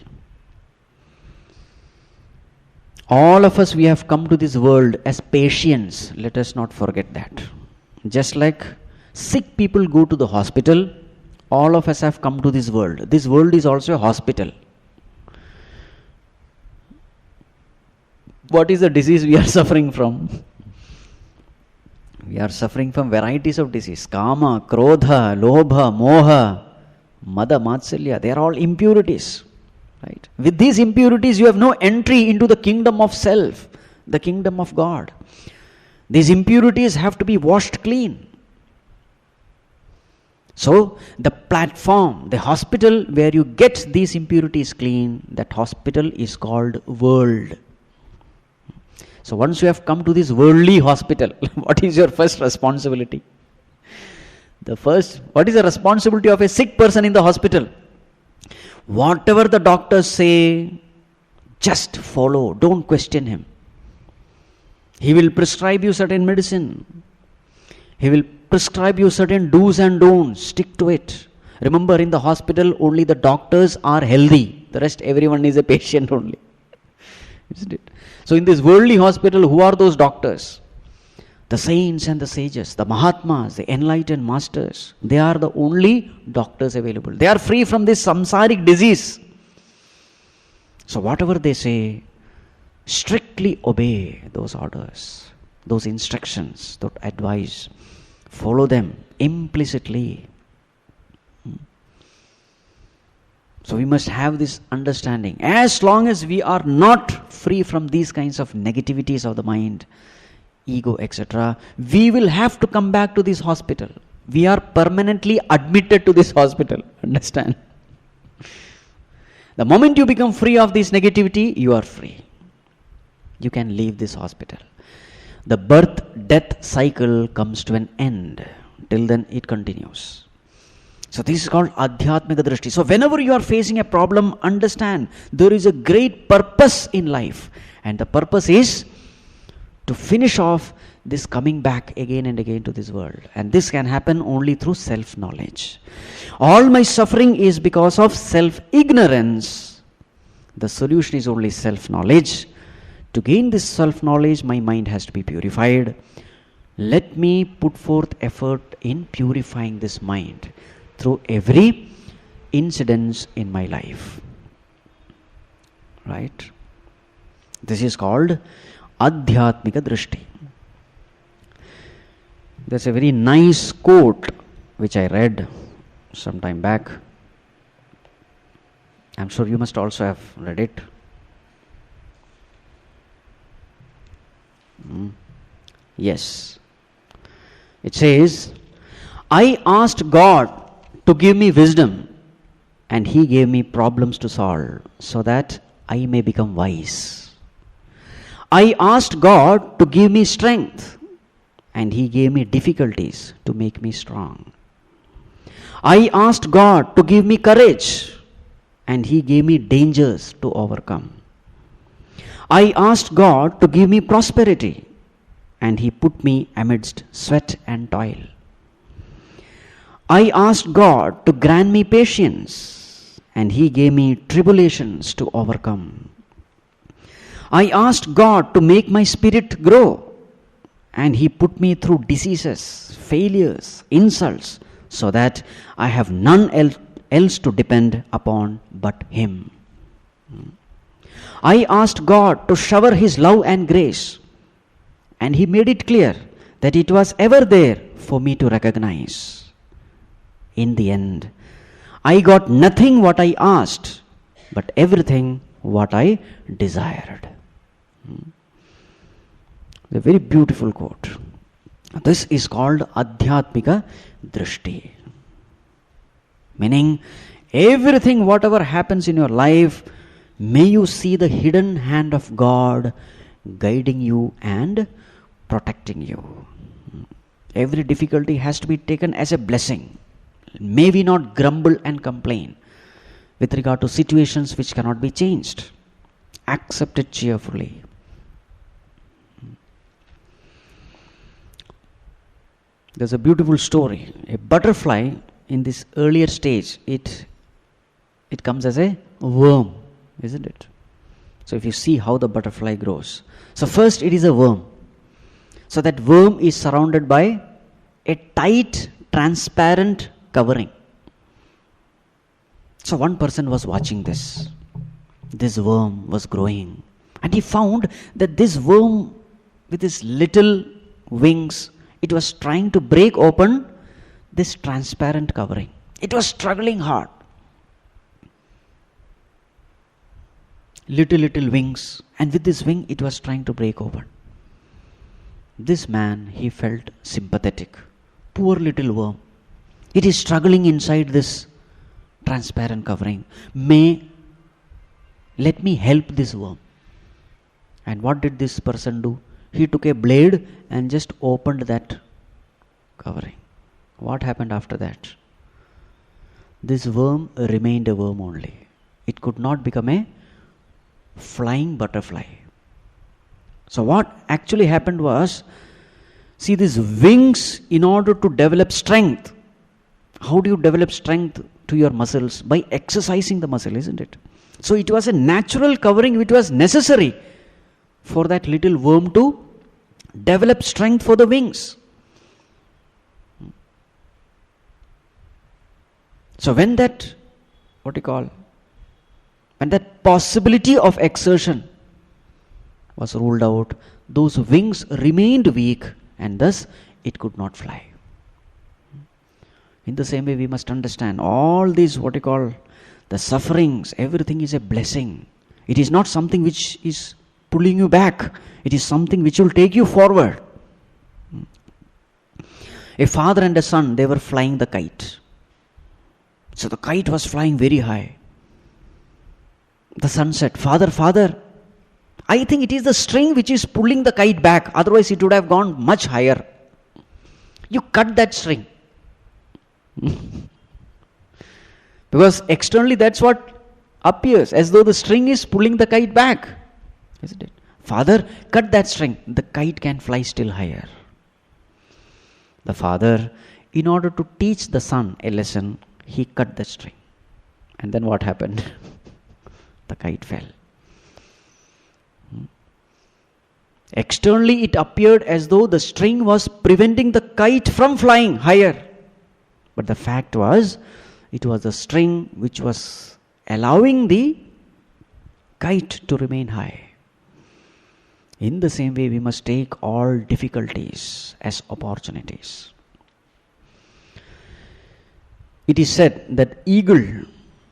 All of us, we have come to this world as patients. Let us not forget that. Just like sick people go to the hospital, all of us have come to this world. This world is also a hospital. What is the disease we are suffering from? We are suffering from varieties of disease. Kama, Krodha, Lobha, Moha, Mada, Matsalya. They are all impurities. Right? With these impurities, you have no entry into the kingdom of self, the kingdom of God. These impurities have to be washed clean. So, the platform, the hospital where you get these impurities clean, that hospital is called world. So, once you have come to this worldly hospital, what is your first responsibility? What is the responsibility of a sick person in the hospital? Whatever the doctors say, just follow. Don't question him. He will prescribe you certain medicine. He will prescribe you certain do's and don'ts. Stick to it. Remember, in the hospital, only the doctors are healthy. The rest, everyone is a patient only. Isn't it? So in this worldly hospital, who are those doctors? The saints and the sages, the Mahatmas, the enlightened masters. They are the only doctors available. They are free from this samsaric disease. So whatever they say, strictly obey those orders, those instructions, that advice. Follow them implicitly. So we must have this understanding. As long as we are not free from these kinds of negativities of the mind, ego, etc., we will have to come back to this hospital. We are permanently admitted to this hospital. Understand? The moment you become free of this negativity, you are free. You can leave this hospital. The birth-death cycle comes to an end. Till then, it continues. So this is called ādhyātmika drishti. So whenever you are facing a problem, understand there is a great purpose in life. And the purpose is to finish off this coming back again and again to this world. And this can happen only through self-knowledge. All my suffering is because of self-ignorance. The solution is only self-knowledge. To gain this self-knowledge, my mind has to be purified. Let me put forth effort in purifying this mind through every incident in my life. Right? This is called ādhyātmika drishti. There's a very nice quote which I read some time back. I'm sure you must also have read it. Yes. It says, I asked God to give me wisdom, and He gave me problems to solve so that I may become wise. I asked God to give me strength, and He gave me difficulties to make me strong. I asked God to give me courage, and He gave me dangers to overcome. I asked God to give me prosperity, and He put me amidst sweat and toil. I asked God to grant me patience, and He gave me tribulations to overcome. I asked God to make my spirit grow, and He put me through diseases, failures, insults, so that I have none else to depend upon but Him. I asked God to shower His love and grace, and He made it clear that it was ever there for me to recognize. In the end, I got nothing what I asked, but everything what I desired. A very beautiful quote. This is called ādhyātmika drishti. Meaning, everything, whatever happens in your life, may you see the hidden hand of God guiding you and protecting you. Every difficulty has to be taken as a blessing. May we not grumble and complain with regard to situations which cannot be changed. Accept it cheerfully. There's a beautiful story. A butterfly in this earlier stage, it comes as a worm, isn't it? So if you see how the butterfly grows. So first it is a worm. So that worm is surrounded by a tight, transparent covering. So one person was watching this. This worm was growing. And he found that this worm with its little wings, it was trying to break open this transparent covering. It was struggling hard. Little wings, and with this wing it was trying to break open. This man, he felt sympathetic. Poor little worm. It is struggling inside this transparent covering. Let me help this worm. And what did this person do? He took a blade and just opened that covering. What happened after that? This worm remained a worm only. It could not become a flying butterfly. So what actually happened was, see, these wings, in order to develop strength, how do you develop strength to your muscles? By exercising the muscle, isn't it? So it was a natural covering which was necessary for that little worm to develop strength for the wings. So when that, when that possibility of exertion was ruled out, those wings remained weak and thus it could not fly. In the same way, we must understand all these, the sufferings, everything is a blessing. It is not something which is pulling you back. It is something which will take you forward. A father and a son, they were flying the kite. So the kite was flying very high. The son said, Father, I think it is the string which is pulling the kite back. Otherwise it would have gone much higher. You cut that string. Because externally that's what appears, as though the string is pulling the kite back. Isn't it? Father, cut that string. The kite can fly still higher. The father, in order to teach the son a lesson, he cut the string. And then what happened? The kite fell. Externally it appeared as though the string was preventing the kite from flying higher. But the fact was, it was the string which was allowing the kite to remain high. In the same way, we must take all difficulties as opportunities. It is said that eagle,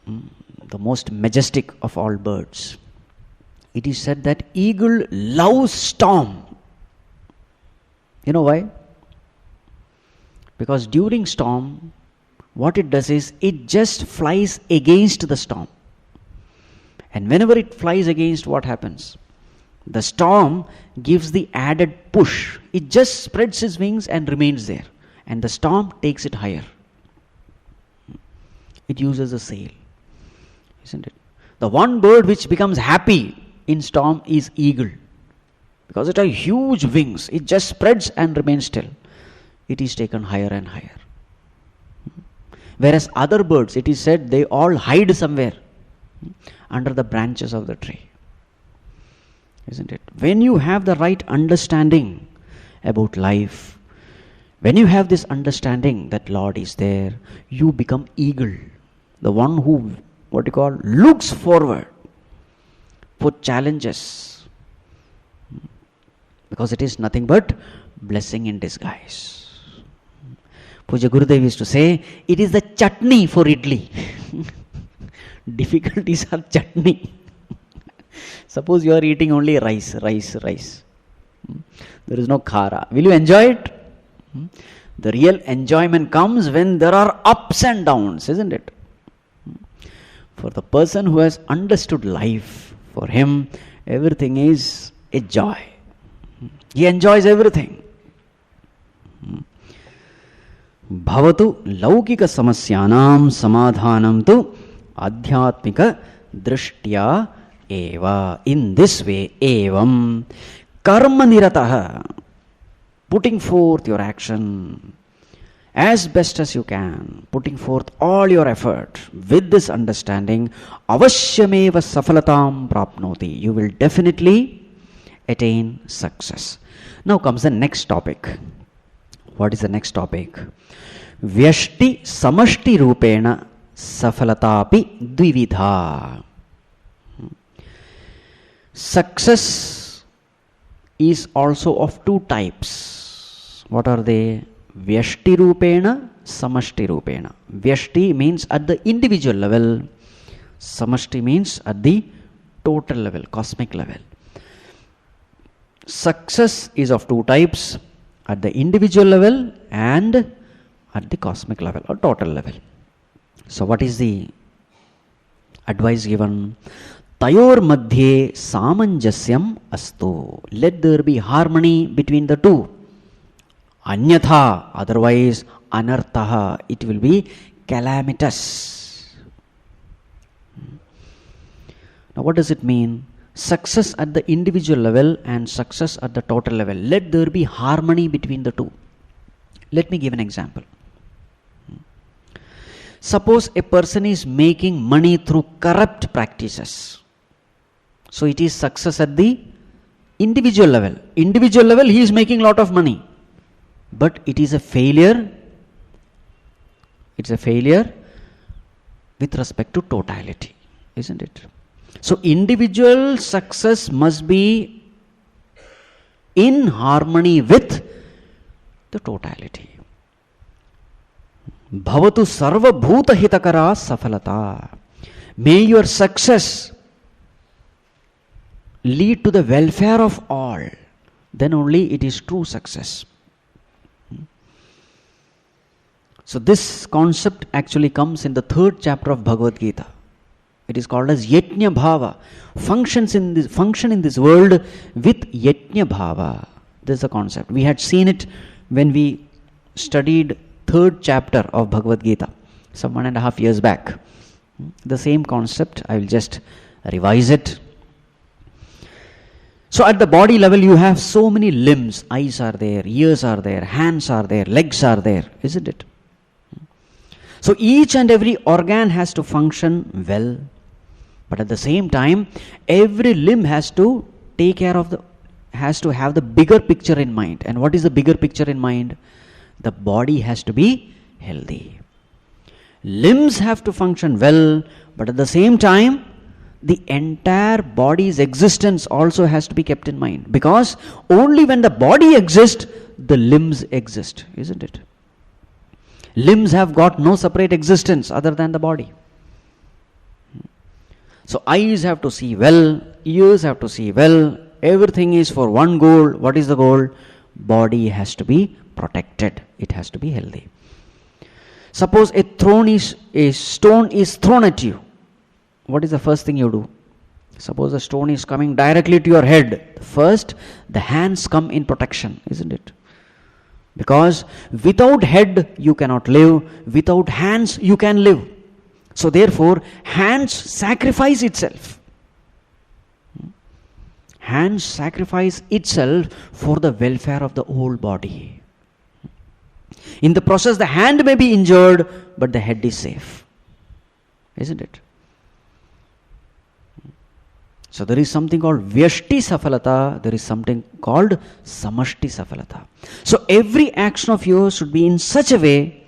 the most majestic of all birds, it is said that eagle loves storm. You know why? Because during storm, what it does is, it just flies against the storm. And whenever it flies against, what happens? The storm gives the added push. It just spreads its wings and remains there. And the storm takes it higher. It uses a sail. Isn't it? The one bird which becomes happy in storm is eagle. Because it has huge wings. It just spreads and remains still. It is taken higher and higher. Whereas other birds, it is said, they all hide somewhere under the branches of the tree. Isn't it? When you have the right understanding about life, when you have this understanding that Lord is there, you become eagle. The one who, looks forward for challenges. Because it is nothing but blessing in disguise. Puja Gurudev used to say, it is the chutney for idli. Difficulties are chutney. Suppose you are eating only rice. There is no khara. Will you enjoy it? The real enjoyment comes when there are ups and downs, isn't it? For the person who has understood life, for him, everything is a joy. He enjoys everything. Bhavatu laukika samasyanam samadhanam tu ādhyātmika drishtya eva. In this way, evam karma nirataha, putting forth your action, as best as you can, putting forth all your effort with this understanding, avashyameva safalatam prapnoti. You will definitely attain success. Now comes the next topic. What is the next topic? Vyashti samashti rupena safalatapi dvividha. Success is also of two types. What are they? Vyashti rupena, samashti rupena. Vyashti means at the individual level. Samashti means at the total level, cosmic level. Success is of two types, at the individual level and at the cosmic level or total level. So what is the advice given? Tayor madhye samanjasyam astu. Let there be harmony between the two. Anyatha, otherwise anartha, it will be calamitous. Now what does it mean? Success at the individual level and success at the total level. Let there be harmony between the two. Let me give an example. Suppose a person is making money through corrupt practices. So it is success at the individual level. Individual level, he is making lot of money. But it is a failure. It's a failure with respect to totality, isn't it? So individual success must be in harmony with the totality. Bhavatu sarva bhuta hitakara safalata. May your success lead to the welfare of all. Then only it is true success. So this concept actually comes in the 3rd chapter of Bhagavad Gītā. It is called as yajna bhava. Function in this world with yajna bhava. This is the concept. We had seen it when we studied 3rd chapter of Bhagavad Gītā some 1.5 years back. The same concept, I will just revise it. So at the body level you have so many limbs. Eyes are there, ears are there, hands are there, legs are there, isn't it? So each and every organ has to function well. But at the same time, every limb has to take care of has to have the bigger picture in mind. And what is the bigger picture in mind? The body has to be healthy. Limbs have to function well, but at the same time, the entire body's existence also has to be kept in mind. Because only when the body exists, the limbs exist, isn't it? Limbs have got no separate existence other than the body. So eyes have to see well, ears have to see well, everything is for one goal. What is the goal? Body has to be protected. It has to be healthy. Suppose a stone is thrown at you. What is the first thing you do? Suppose a stone is coming directly to your head. First, the hands come in protection, isn't it? Because without head you cannot live, without hands you can live. So therefore, hands sacrifice itself. Hands sacrifice itself for the welfare of the whole body. In the process, the hand may be injured, but the head is safe. Isn't it? So there is something called Vyashti Safalata, there is something called Samashti Safalata. So every action of yours should be in such a way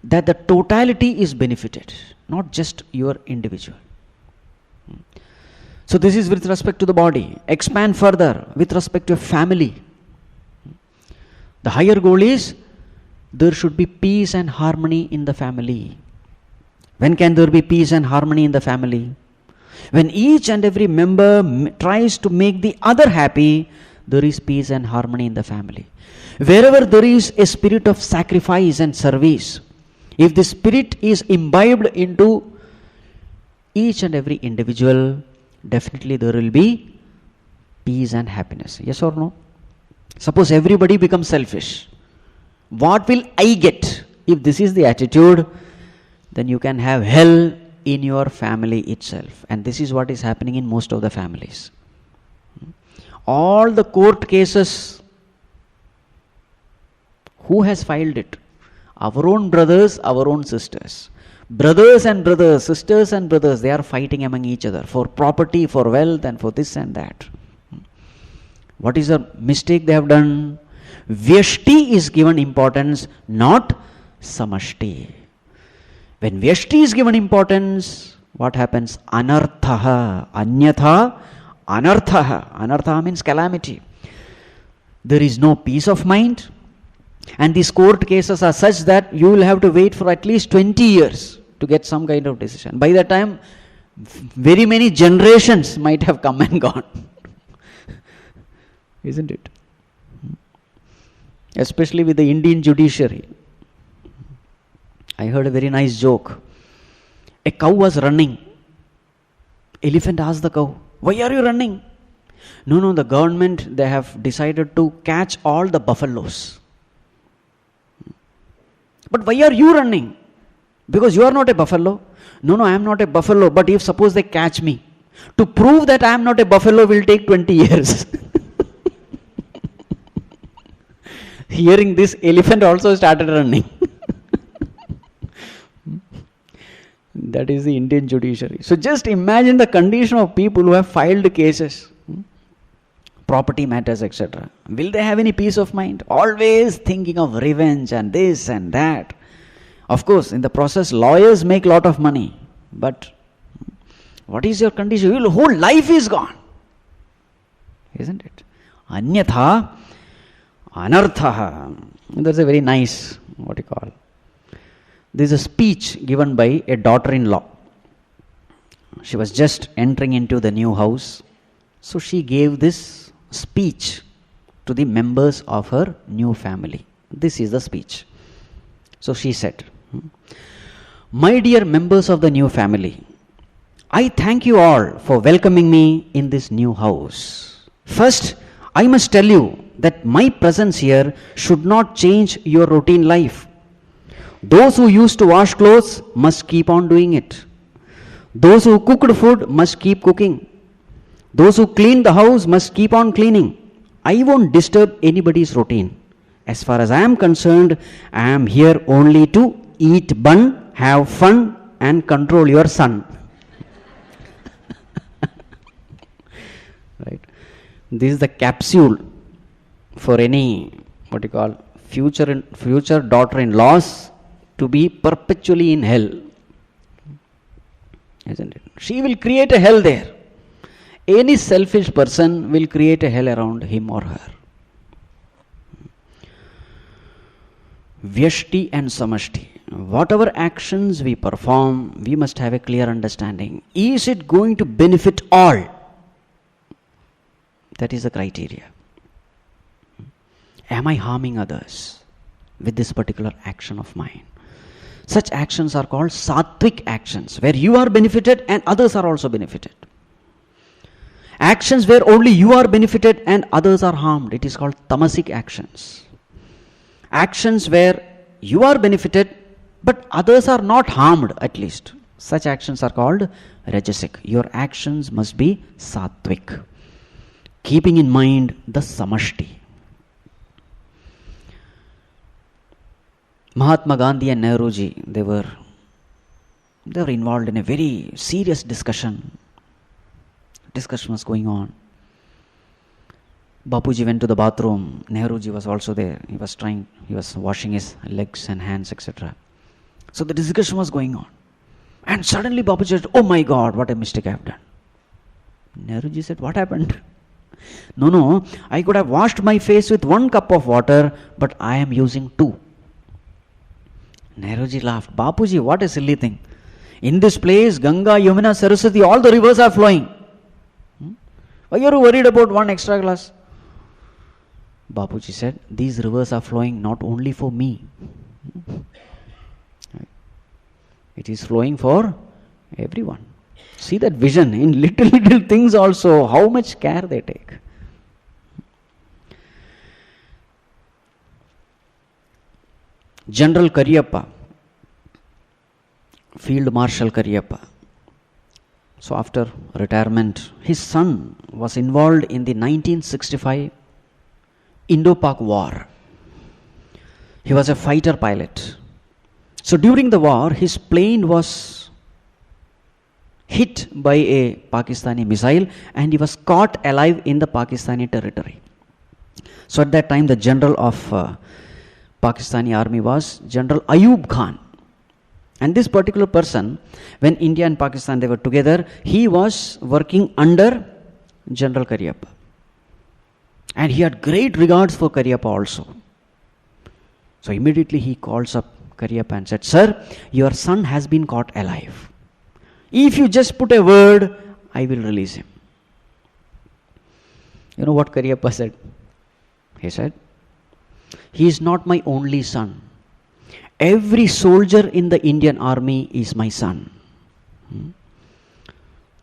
that the totality is benefited, not just your individual. So this is with respect to the body. Expand further with respect to a family. The higher goal is there should be peace and harmony in the family. When can there be peace and harmony in the family? When each and every member tries to make the other happy, there is peace and harmony in the family. Wherever there is a spirit of sacrifice and service, if the spirit is imbibed into each and every individual, definitely there will be peace and happiness. Yes or no? Suppose everybody becomes selfish. What will I get? If this is the attitude, then you can have hell in your family itself. And this is what is happening in most of the families. All the court cases, who has filed it? Our own brothers, our own sisters. Brothers and brothers, sisters and brothers, they are fighting among each other for property, for wealth, and for this and that. What is the mistake they have done? Vyashti is given importance, not samashti. When Vyashti is given importance, what happens? Anarthaha, anyatha, anarthaha. Anarthaha means calamity. There is no peace of mind, and these court cases are such that you will have to wait for at least 20 years to get some kind of decision. By that time, very many generations might have come and gone. Isn't it? Especially with the Indian judiciary. I heard a very nice joke. A cow was running. Elephant asked the cow, "Why are you running?" No, the government, they have decided to catch all the buffaloes. But why are you running? Because you are not a buffalo. No, I am not a buffalo, but if suppose they catch me, to prove that I am not a buffalo will take 20 years. Hearing this, elephant also started running. That is the Indian judiciary. So just imagine the condition of people who have filed cases, property matters, etc. Will they have any peace of mind? Always thinking of revenge and this and that. Of course, in the process, lawyers make a lot of money. But what is your condition? Your whole life is gone. Isn't it? Anyatha, anarthaha. That's a very nice, This is a speech given by a daughter-in-law. She was just entering into the new house. So she gave this speech to the members of her new family. This is the speech. So she said, "My dear members of the new family, I thank you all for welcoming me in this new house. First, I must tell you that my presence here should not change your routine life. Those who used to wash clothes must keep on doing it. Those who cooked food must keep cooking. Those who cleaned the house must keep on cleaning. I won't disturb anybody's routine. As far as I am concerned, I am here only to eat bun, have fun, and control your son." Right? This is the capsule for any future daughter-in-laws to be perpetually in hell. Isn't it? She will create a hell there. Any selfish person will create a hell around him or her. Vyashti and samashti. Whatever actions we perform, we must have a clear understanding. Is it going to benefit all? That is the criteria. Am I harming others with this particular action of mine? Such actions are called sattvic actions, where you are benefited and others are also benefited. Actions where only you are benefited and others are harmed, it is called tamasic actions. Actions where you are benefited but others are not harmed, at least, such actions are called rajasic. Your actions must be sattvic, keeping in mind the samashti. Mahatma Gandhi and Nehruji, they were involved in a very serious discussion. Discussion was going on. Bapuji went to the bathroom. Nehruji was also there. He was washing his legs and hands, etc. So the discussion was going on. And suddenly Bapuji said, "Oh my God, what a mistake I have done." Nehruji said, "What happened?" No, I could have washed my face with 1 cup of water, but I am using 2. Nehruji laughed. "Bapuji, what a silly thing. In this place, Ganga, Yamuna, Saraswati, all the rivers are flowing. Why are you worried about 1 extra glass?" Bapuji said, "These rivers are flowing not only for me. It is flowing for everyone." See that vision in little things also, how much care they take. General Kariyappa, Field Marshal Kariyappa. So after retirement, his son was involved in the 1965 Indo-Pak War. He was a fighter pilot. So during the war, his plane was hit by a Pakistani missile and he was caught alive in the Pakistani territory. So at that time, the general of Pakistani army was General Ayub Khan. And this particular person, when India and Pakistan they were together, he was working under General Cariappa. And he had great regards for Cariappa also. So immediately he calls up Cariappa and said, "Sir, your son has been caught alive. If you just put a word, I will release him." You know what Cariappa said? He said, "He is not my only son. Every soldier in the Indian army is my son.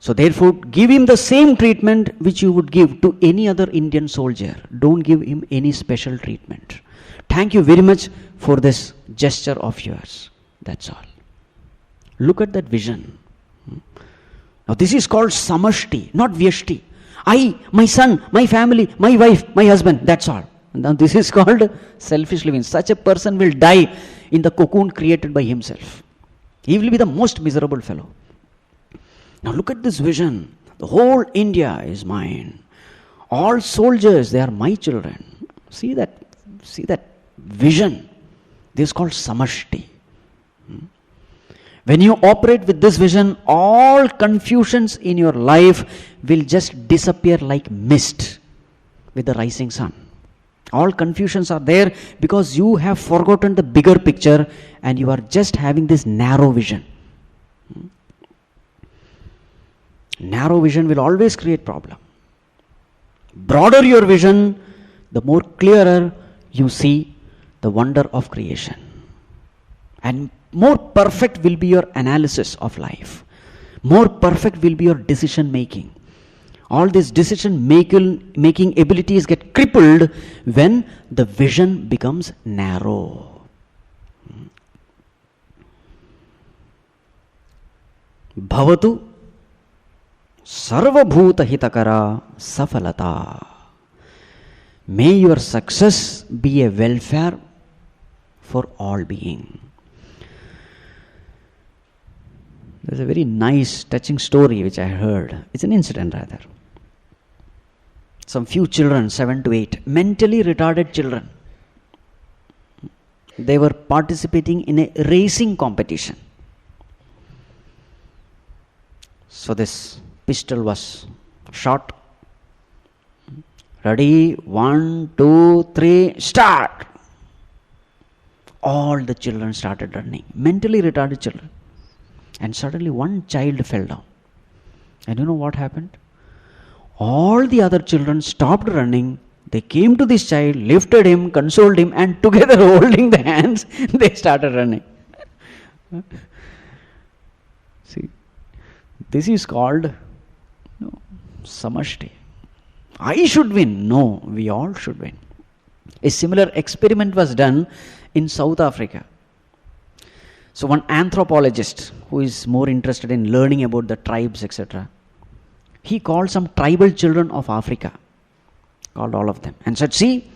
So therefore, give him the same treatment which you would give to any other Indian soldier. Don't give him any special treatment. Thank you very much for this gesture of yours." That's all. Look at that vision. Now this is called samashti, not vyashti. I, my son, my family, my wife, my husband, that's all. Now this is called selfish living. Such a person will die in the cocoon created by himself. He will be the most miserable fellow. Now look at this vision. The whole India is mine. All soldiers, they are my children. See that vision. This is called samashti. When you operate with this vision, all confusions in your life will just disappear like mist with the rising sun. All confusions are there because you have forgotten the bigger picture and you are just having this narrow vision. Narrow vision will always create problem. Broader your vision, the more clearer you see the wonder of creation. And more perfect will be your analysis of life. More perfect will be your decision making. All these decision making abilities get crippled when the vision becomes narrow. Bhavatu sarvabhuta hitakara safalata. May your success be a welfare for all being. There's a very nice, touching story which I heard. It's an incident rather. Some few children, 7 to 8, mentally retarded children. They were participating in a racing competition. So this pistol was shot. Ready, 1, 2, 3, start! All the children started running. Mentally retarded children. And suddenly one child fell down. And you know what happened? All the other children stopped running. They came to this child, lifted him, consoled him, and together holding the hands, they started running. See, this is called samashti. I should win. No, we all should win. A similar experiment was done in South Africa. So one anthropologist who is more interested in learning about the tribes, etc., he called some tribal children of Africa, called all of them, and said, "See,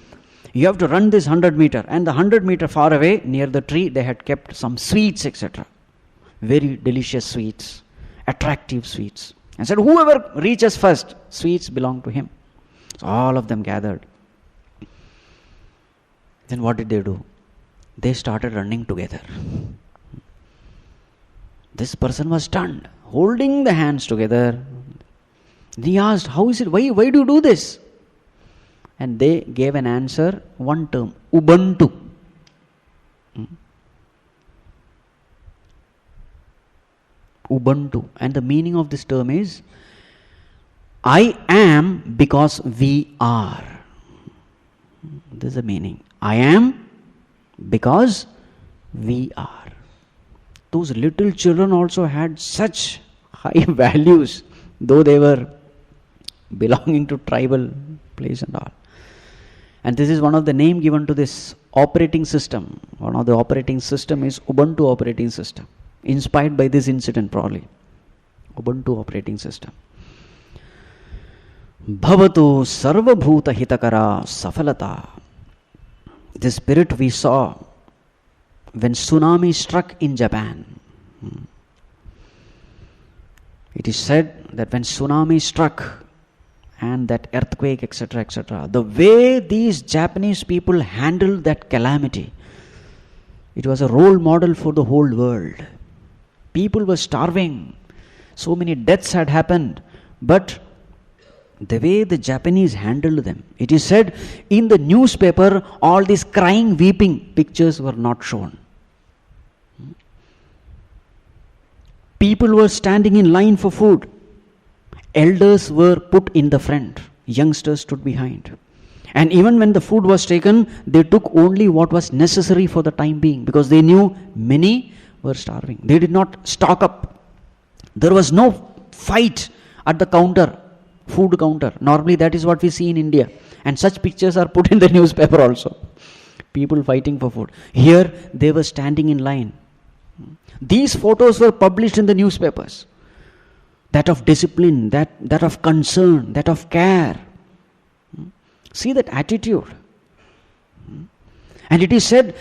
you have to run this 100 meter. And the 100 meter far away, near the tree, they had kept some sweets, etc. Very delicious sweets, attractive sweets. And said, whoever reaches first, sweets belong to him. So all of them gathered. Then what did they do? They started running together. This person was stunned, holding the hands together. He asked, how is it? Why do you do this? And they gave an answer, one term, Ubuntu. Ubuntu. And the meaning of this term is, I am because we are. This is the meaning. I am because we are. Those little children also had such high values, though they were belonging to tribal place and all. And this is one of the name given to this operating system. One of the operating system is Ubuntu operating system. Inspired by this incident probably. Ubuntu operating system. Bhavatu sarvabhuta hitakara safalata. This spirit we saw when tsunami struck in Japan. It is said that when tsunami struck and that earthquake, etc., etc., the way these Japanese people handled that calamity, it was a role model for the whole world. People were starving. So many deaths had happened. But the way the Japanese handled them, it is said in the newspaper, all these crying, weeping pictures were not shown. People were standing in line for food. Elders were put in the front. Youngsters stood behind. And even when the food was taken, they took only what was necessary for the time being, because they knew many were starving. They did not stock up. There was no fight at the counter, food counter. Normally that is what we see in India. And such pictures are put in the newspaper also. People fighting for food. Here they were standing in line. These photos were published in the newspapers. That of discipline, that of concern, that of care. See that attitude. And it is said,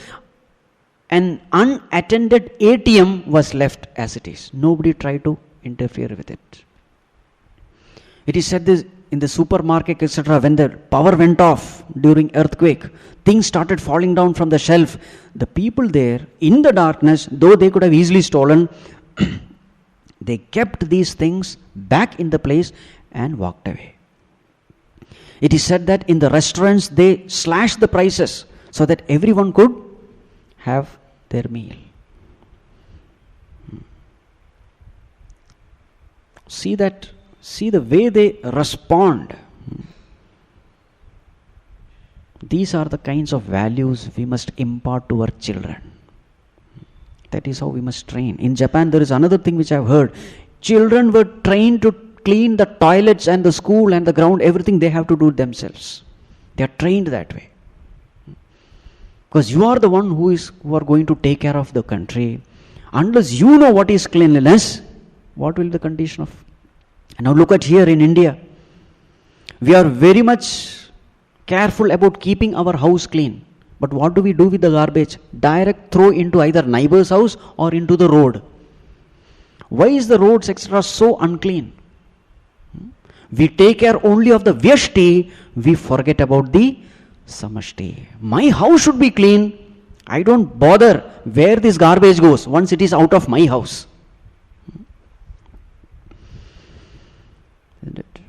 an unattended ATM was left as it is. Nobody tried to interfere with it. It is said this in the supermarket, etc., when the power went off during earthquake, things started falling down from the shelf. The people there, in the darkness, though they could have easily stolen, they kept these things back in the place and walked away. It is said that in the restaurants, they slashed the prices so that everyone could have their meal. See the way they respond. These are the kinds of values we must impart to our children. That is how we must train. In Japan, there is another thing which I have heard. Children were trained to clean the toilets and the school and the ground, everything they have to do themselves. They are trained that way. Because you are the one who are going to take care of the country. Unless you know what is cleanliness, what will be the condition of? Now look at here in India. We are very much careful about keeping our house clean. But what do we do with the garbage? Direct throw into either neighbor's house or into the road. Why is the roads, etc., so unclean? We take care only of the vyashti, we forget about the samashti. My house should be clean. I don't bother where this garbage goes once it is out of my house. Isn't it?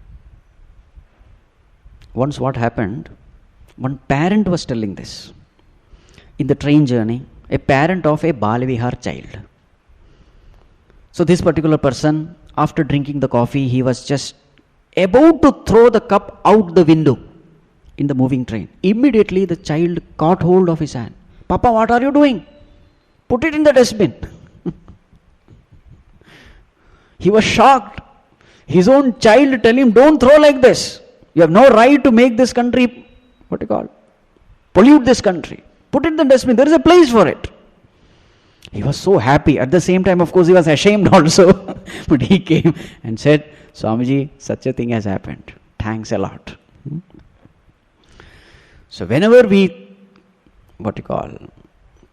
Once what happened, one parent was telling this. In the train journey, a parent of a Balvihar child. So this particular person, after drinking the coffee, he was just about to throw the cup out the window in the moving train. Immediately the child caught hold of his hand. Papa, what are you doing? Put it in the dustbin. He was shocked. His own child tell him, don't throw like this. You have no right to make this country, pollute this country. Put it in the dustbin. There is a place for it. He was so happy. At the same time, of course, he was ashamed also. But he came and said, Swamiji, such a thing has happened. Thanks a lot. So whenever we,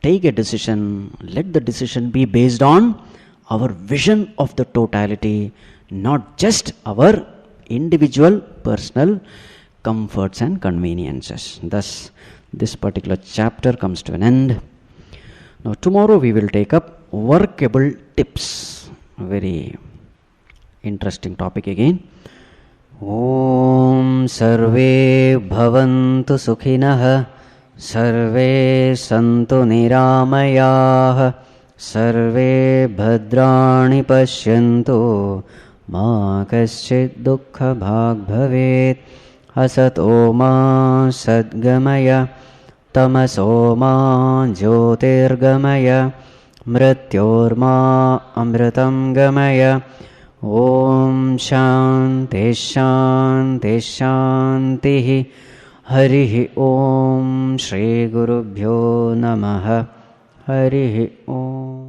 take a decision, let the decision be based on our vision of the totality, not just our individual personal comforts and conveniences. Thus, this particular chapter comes to an end. Now, tomorrow we will take up workable tips. A very interesting topic again. Om Sarve Bhavantu Sukhinah Sarve Santu Niramayah Sarve Bhadrani Pashyantu Ma Kaschid Dukkha Bhag Bhavet Asato Ma Sadgamaya Tamaso Ma Jyotirgamaya Mrityorma Amritam Gamaya Om Shanti Shanti Shanti Harihi Om Shri Gurubhyo Namaha Harihi Om.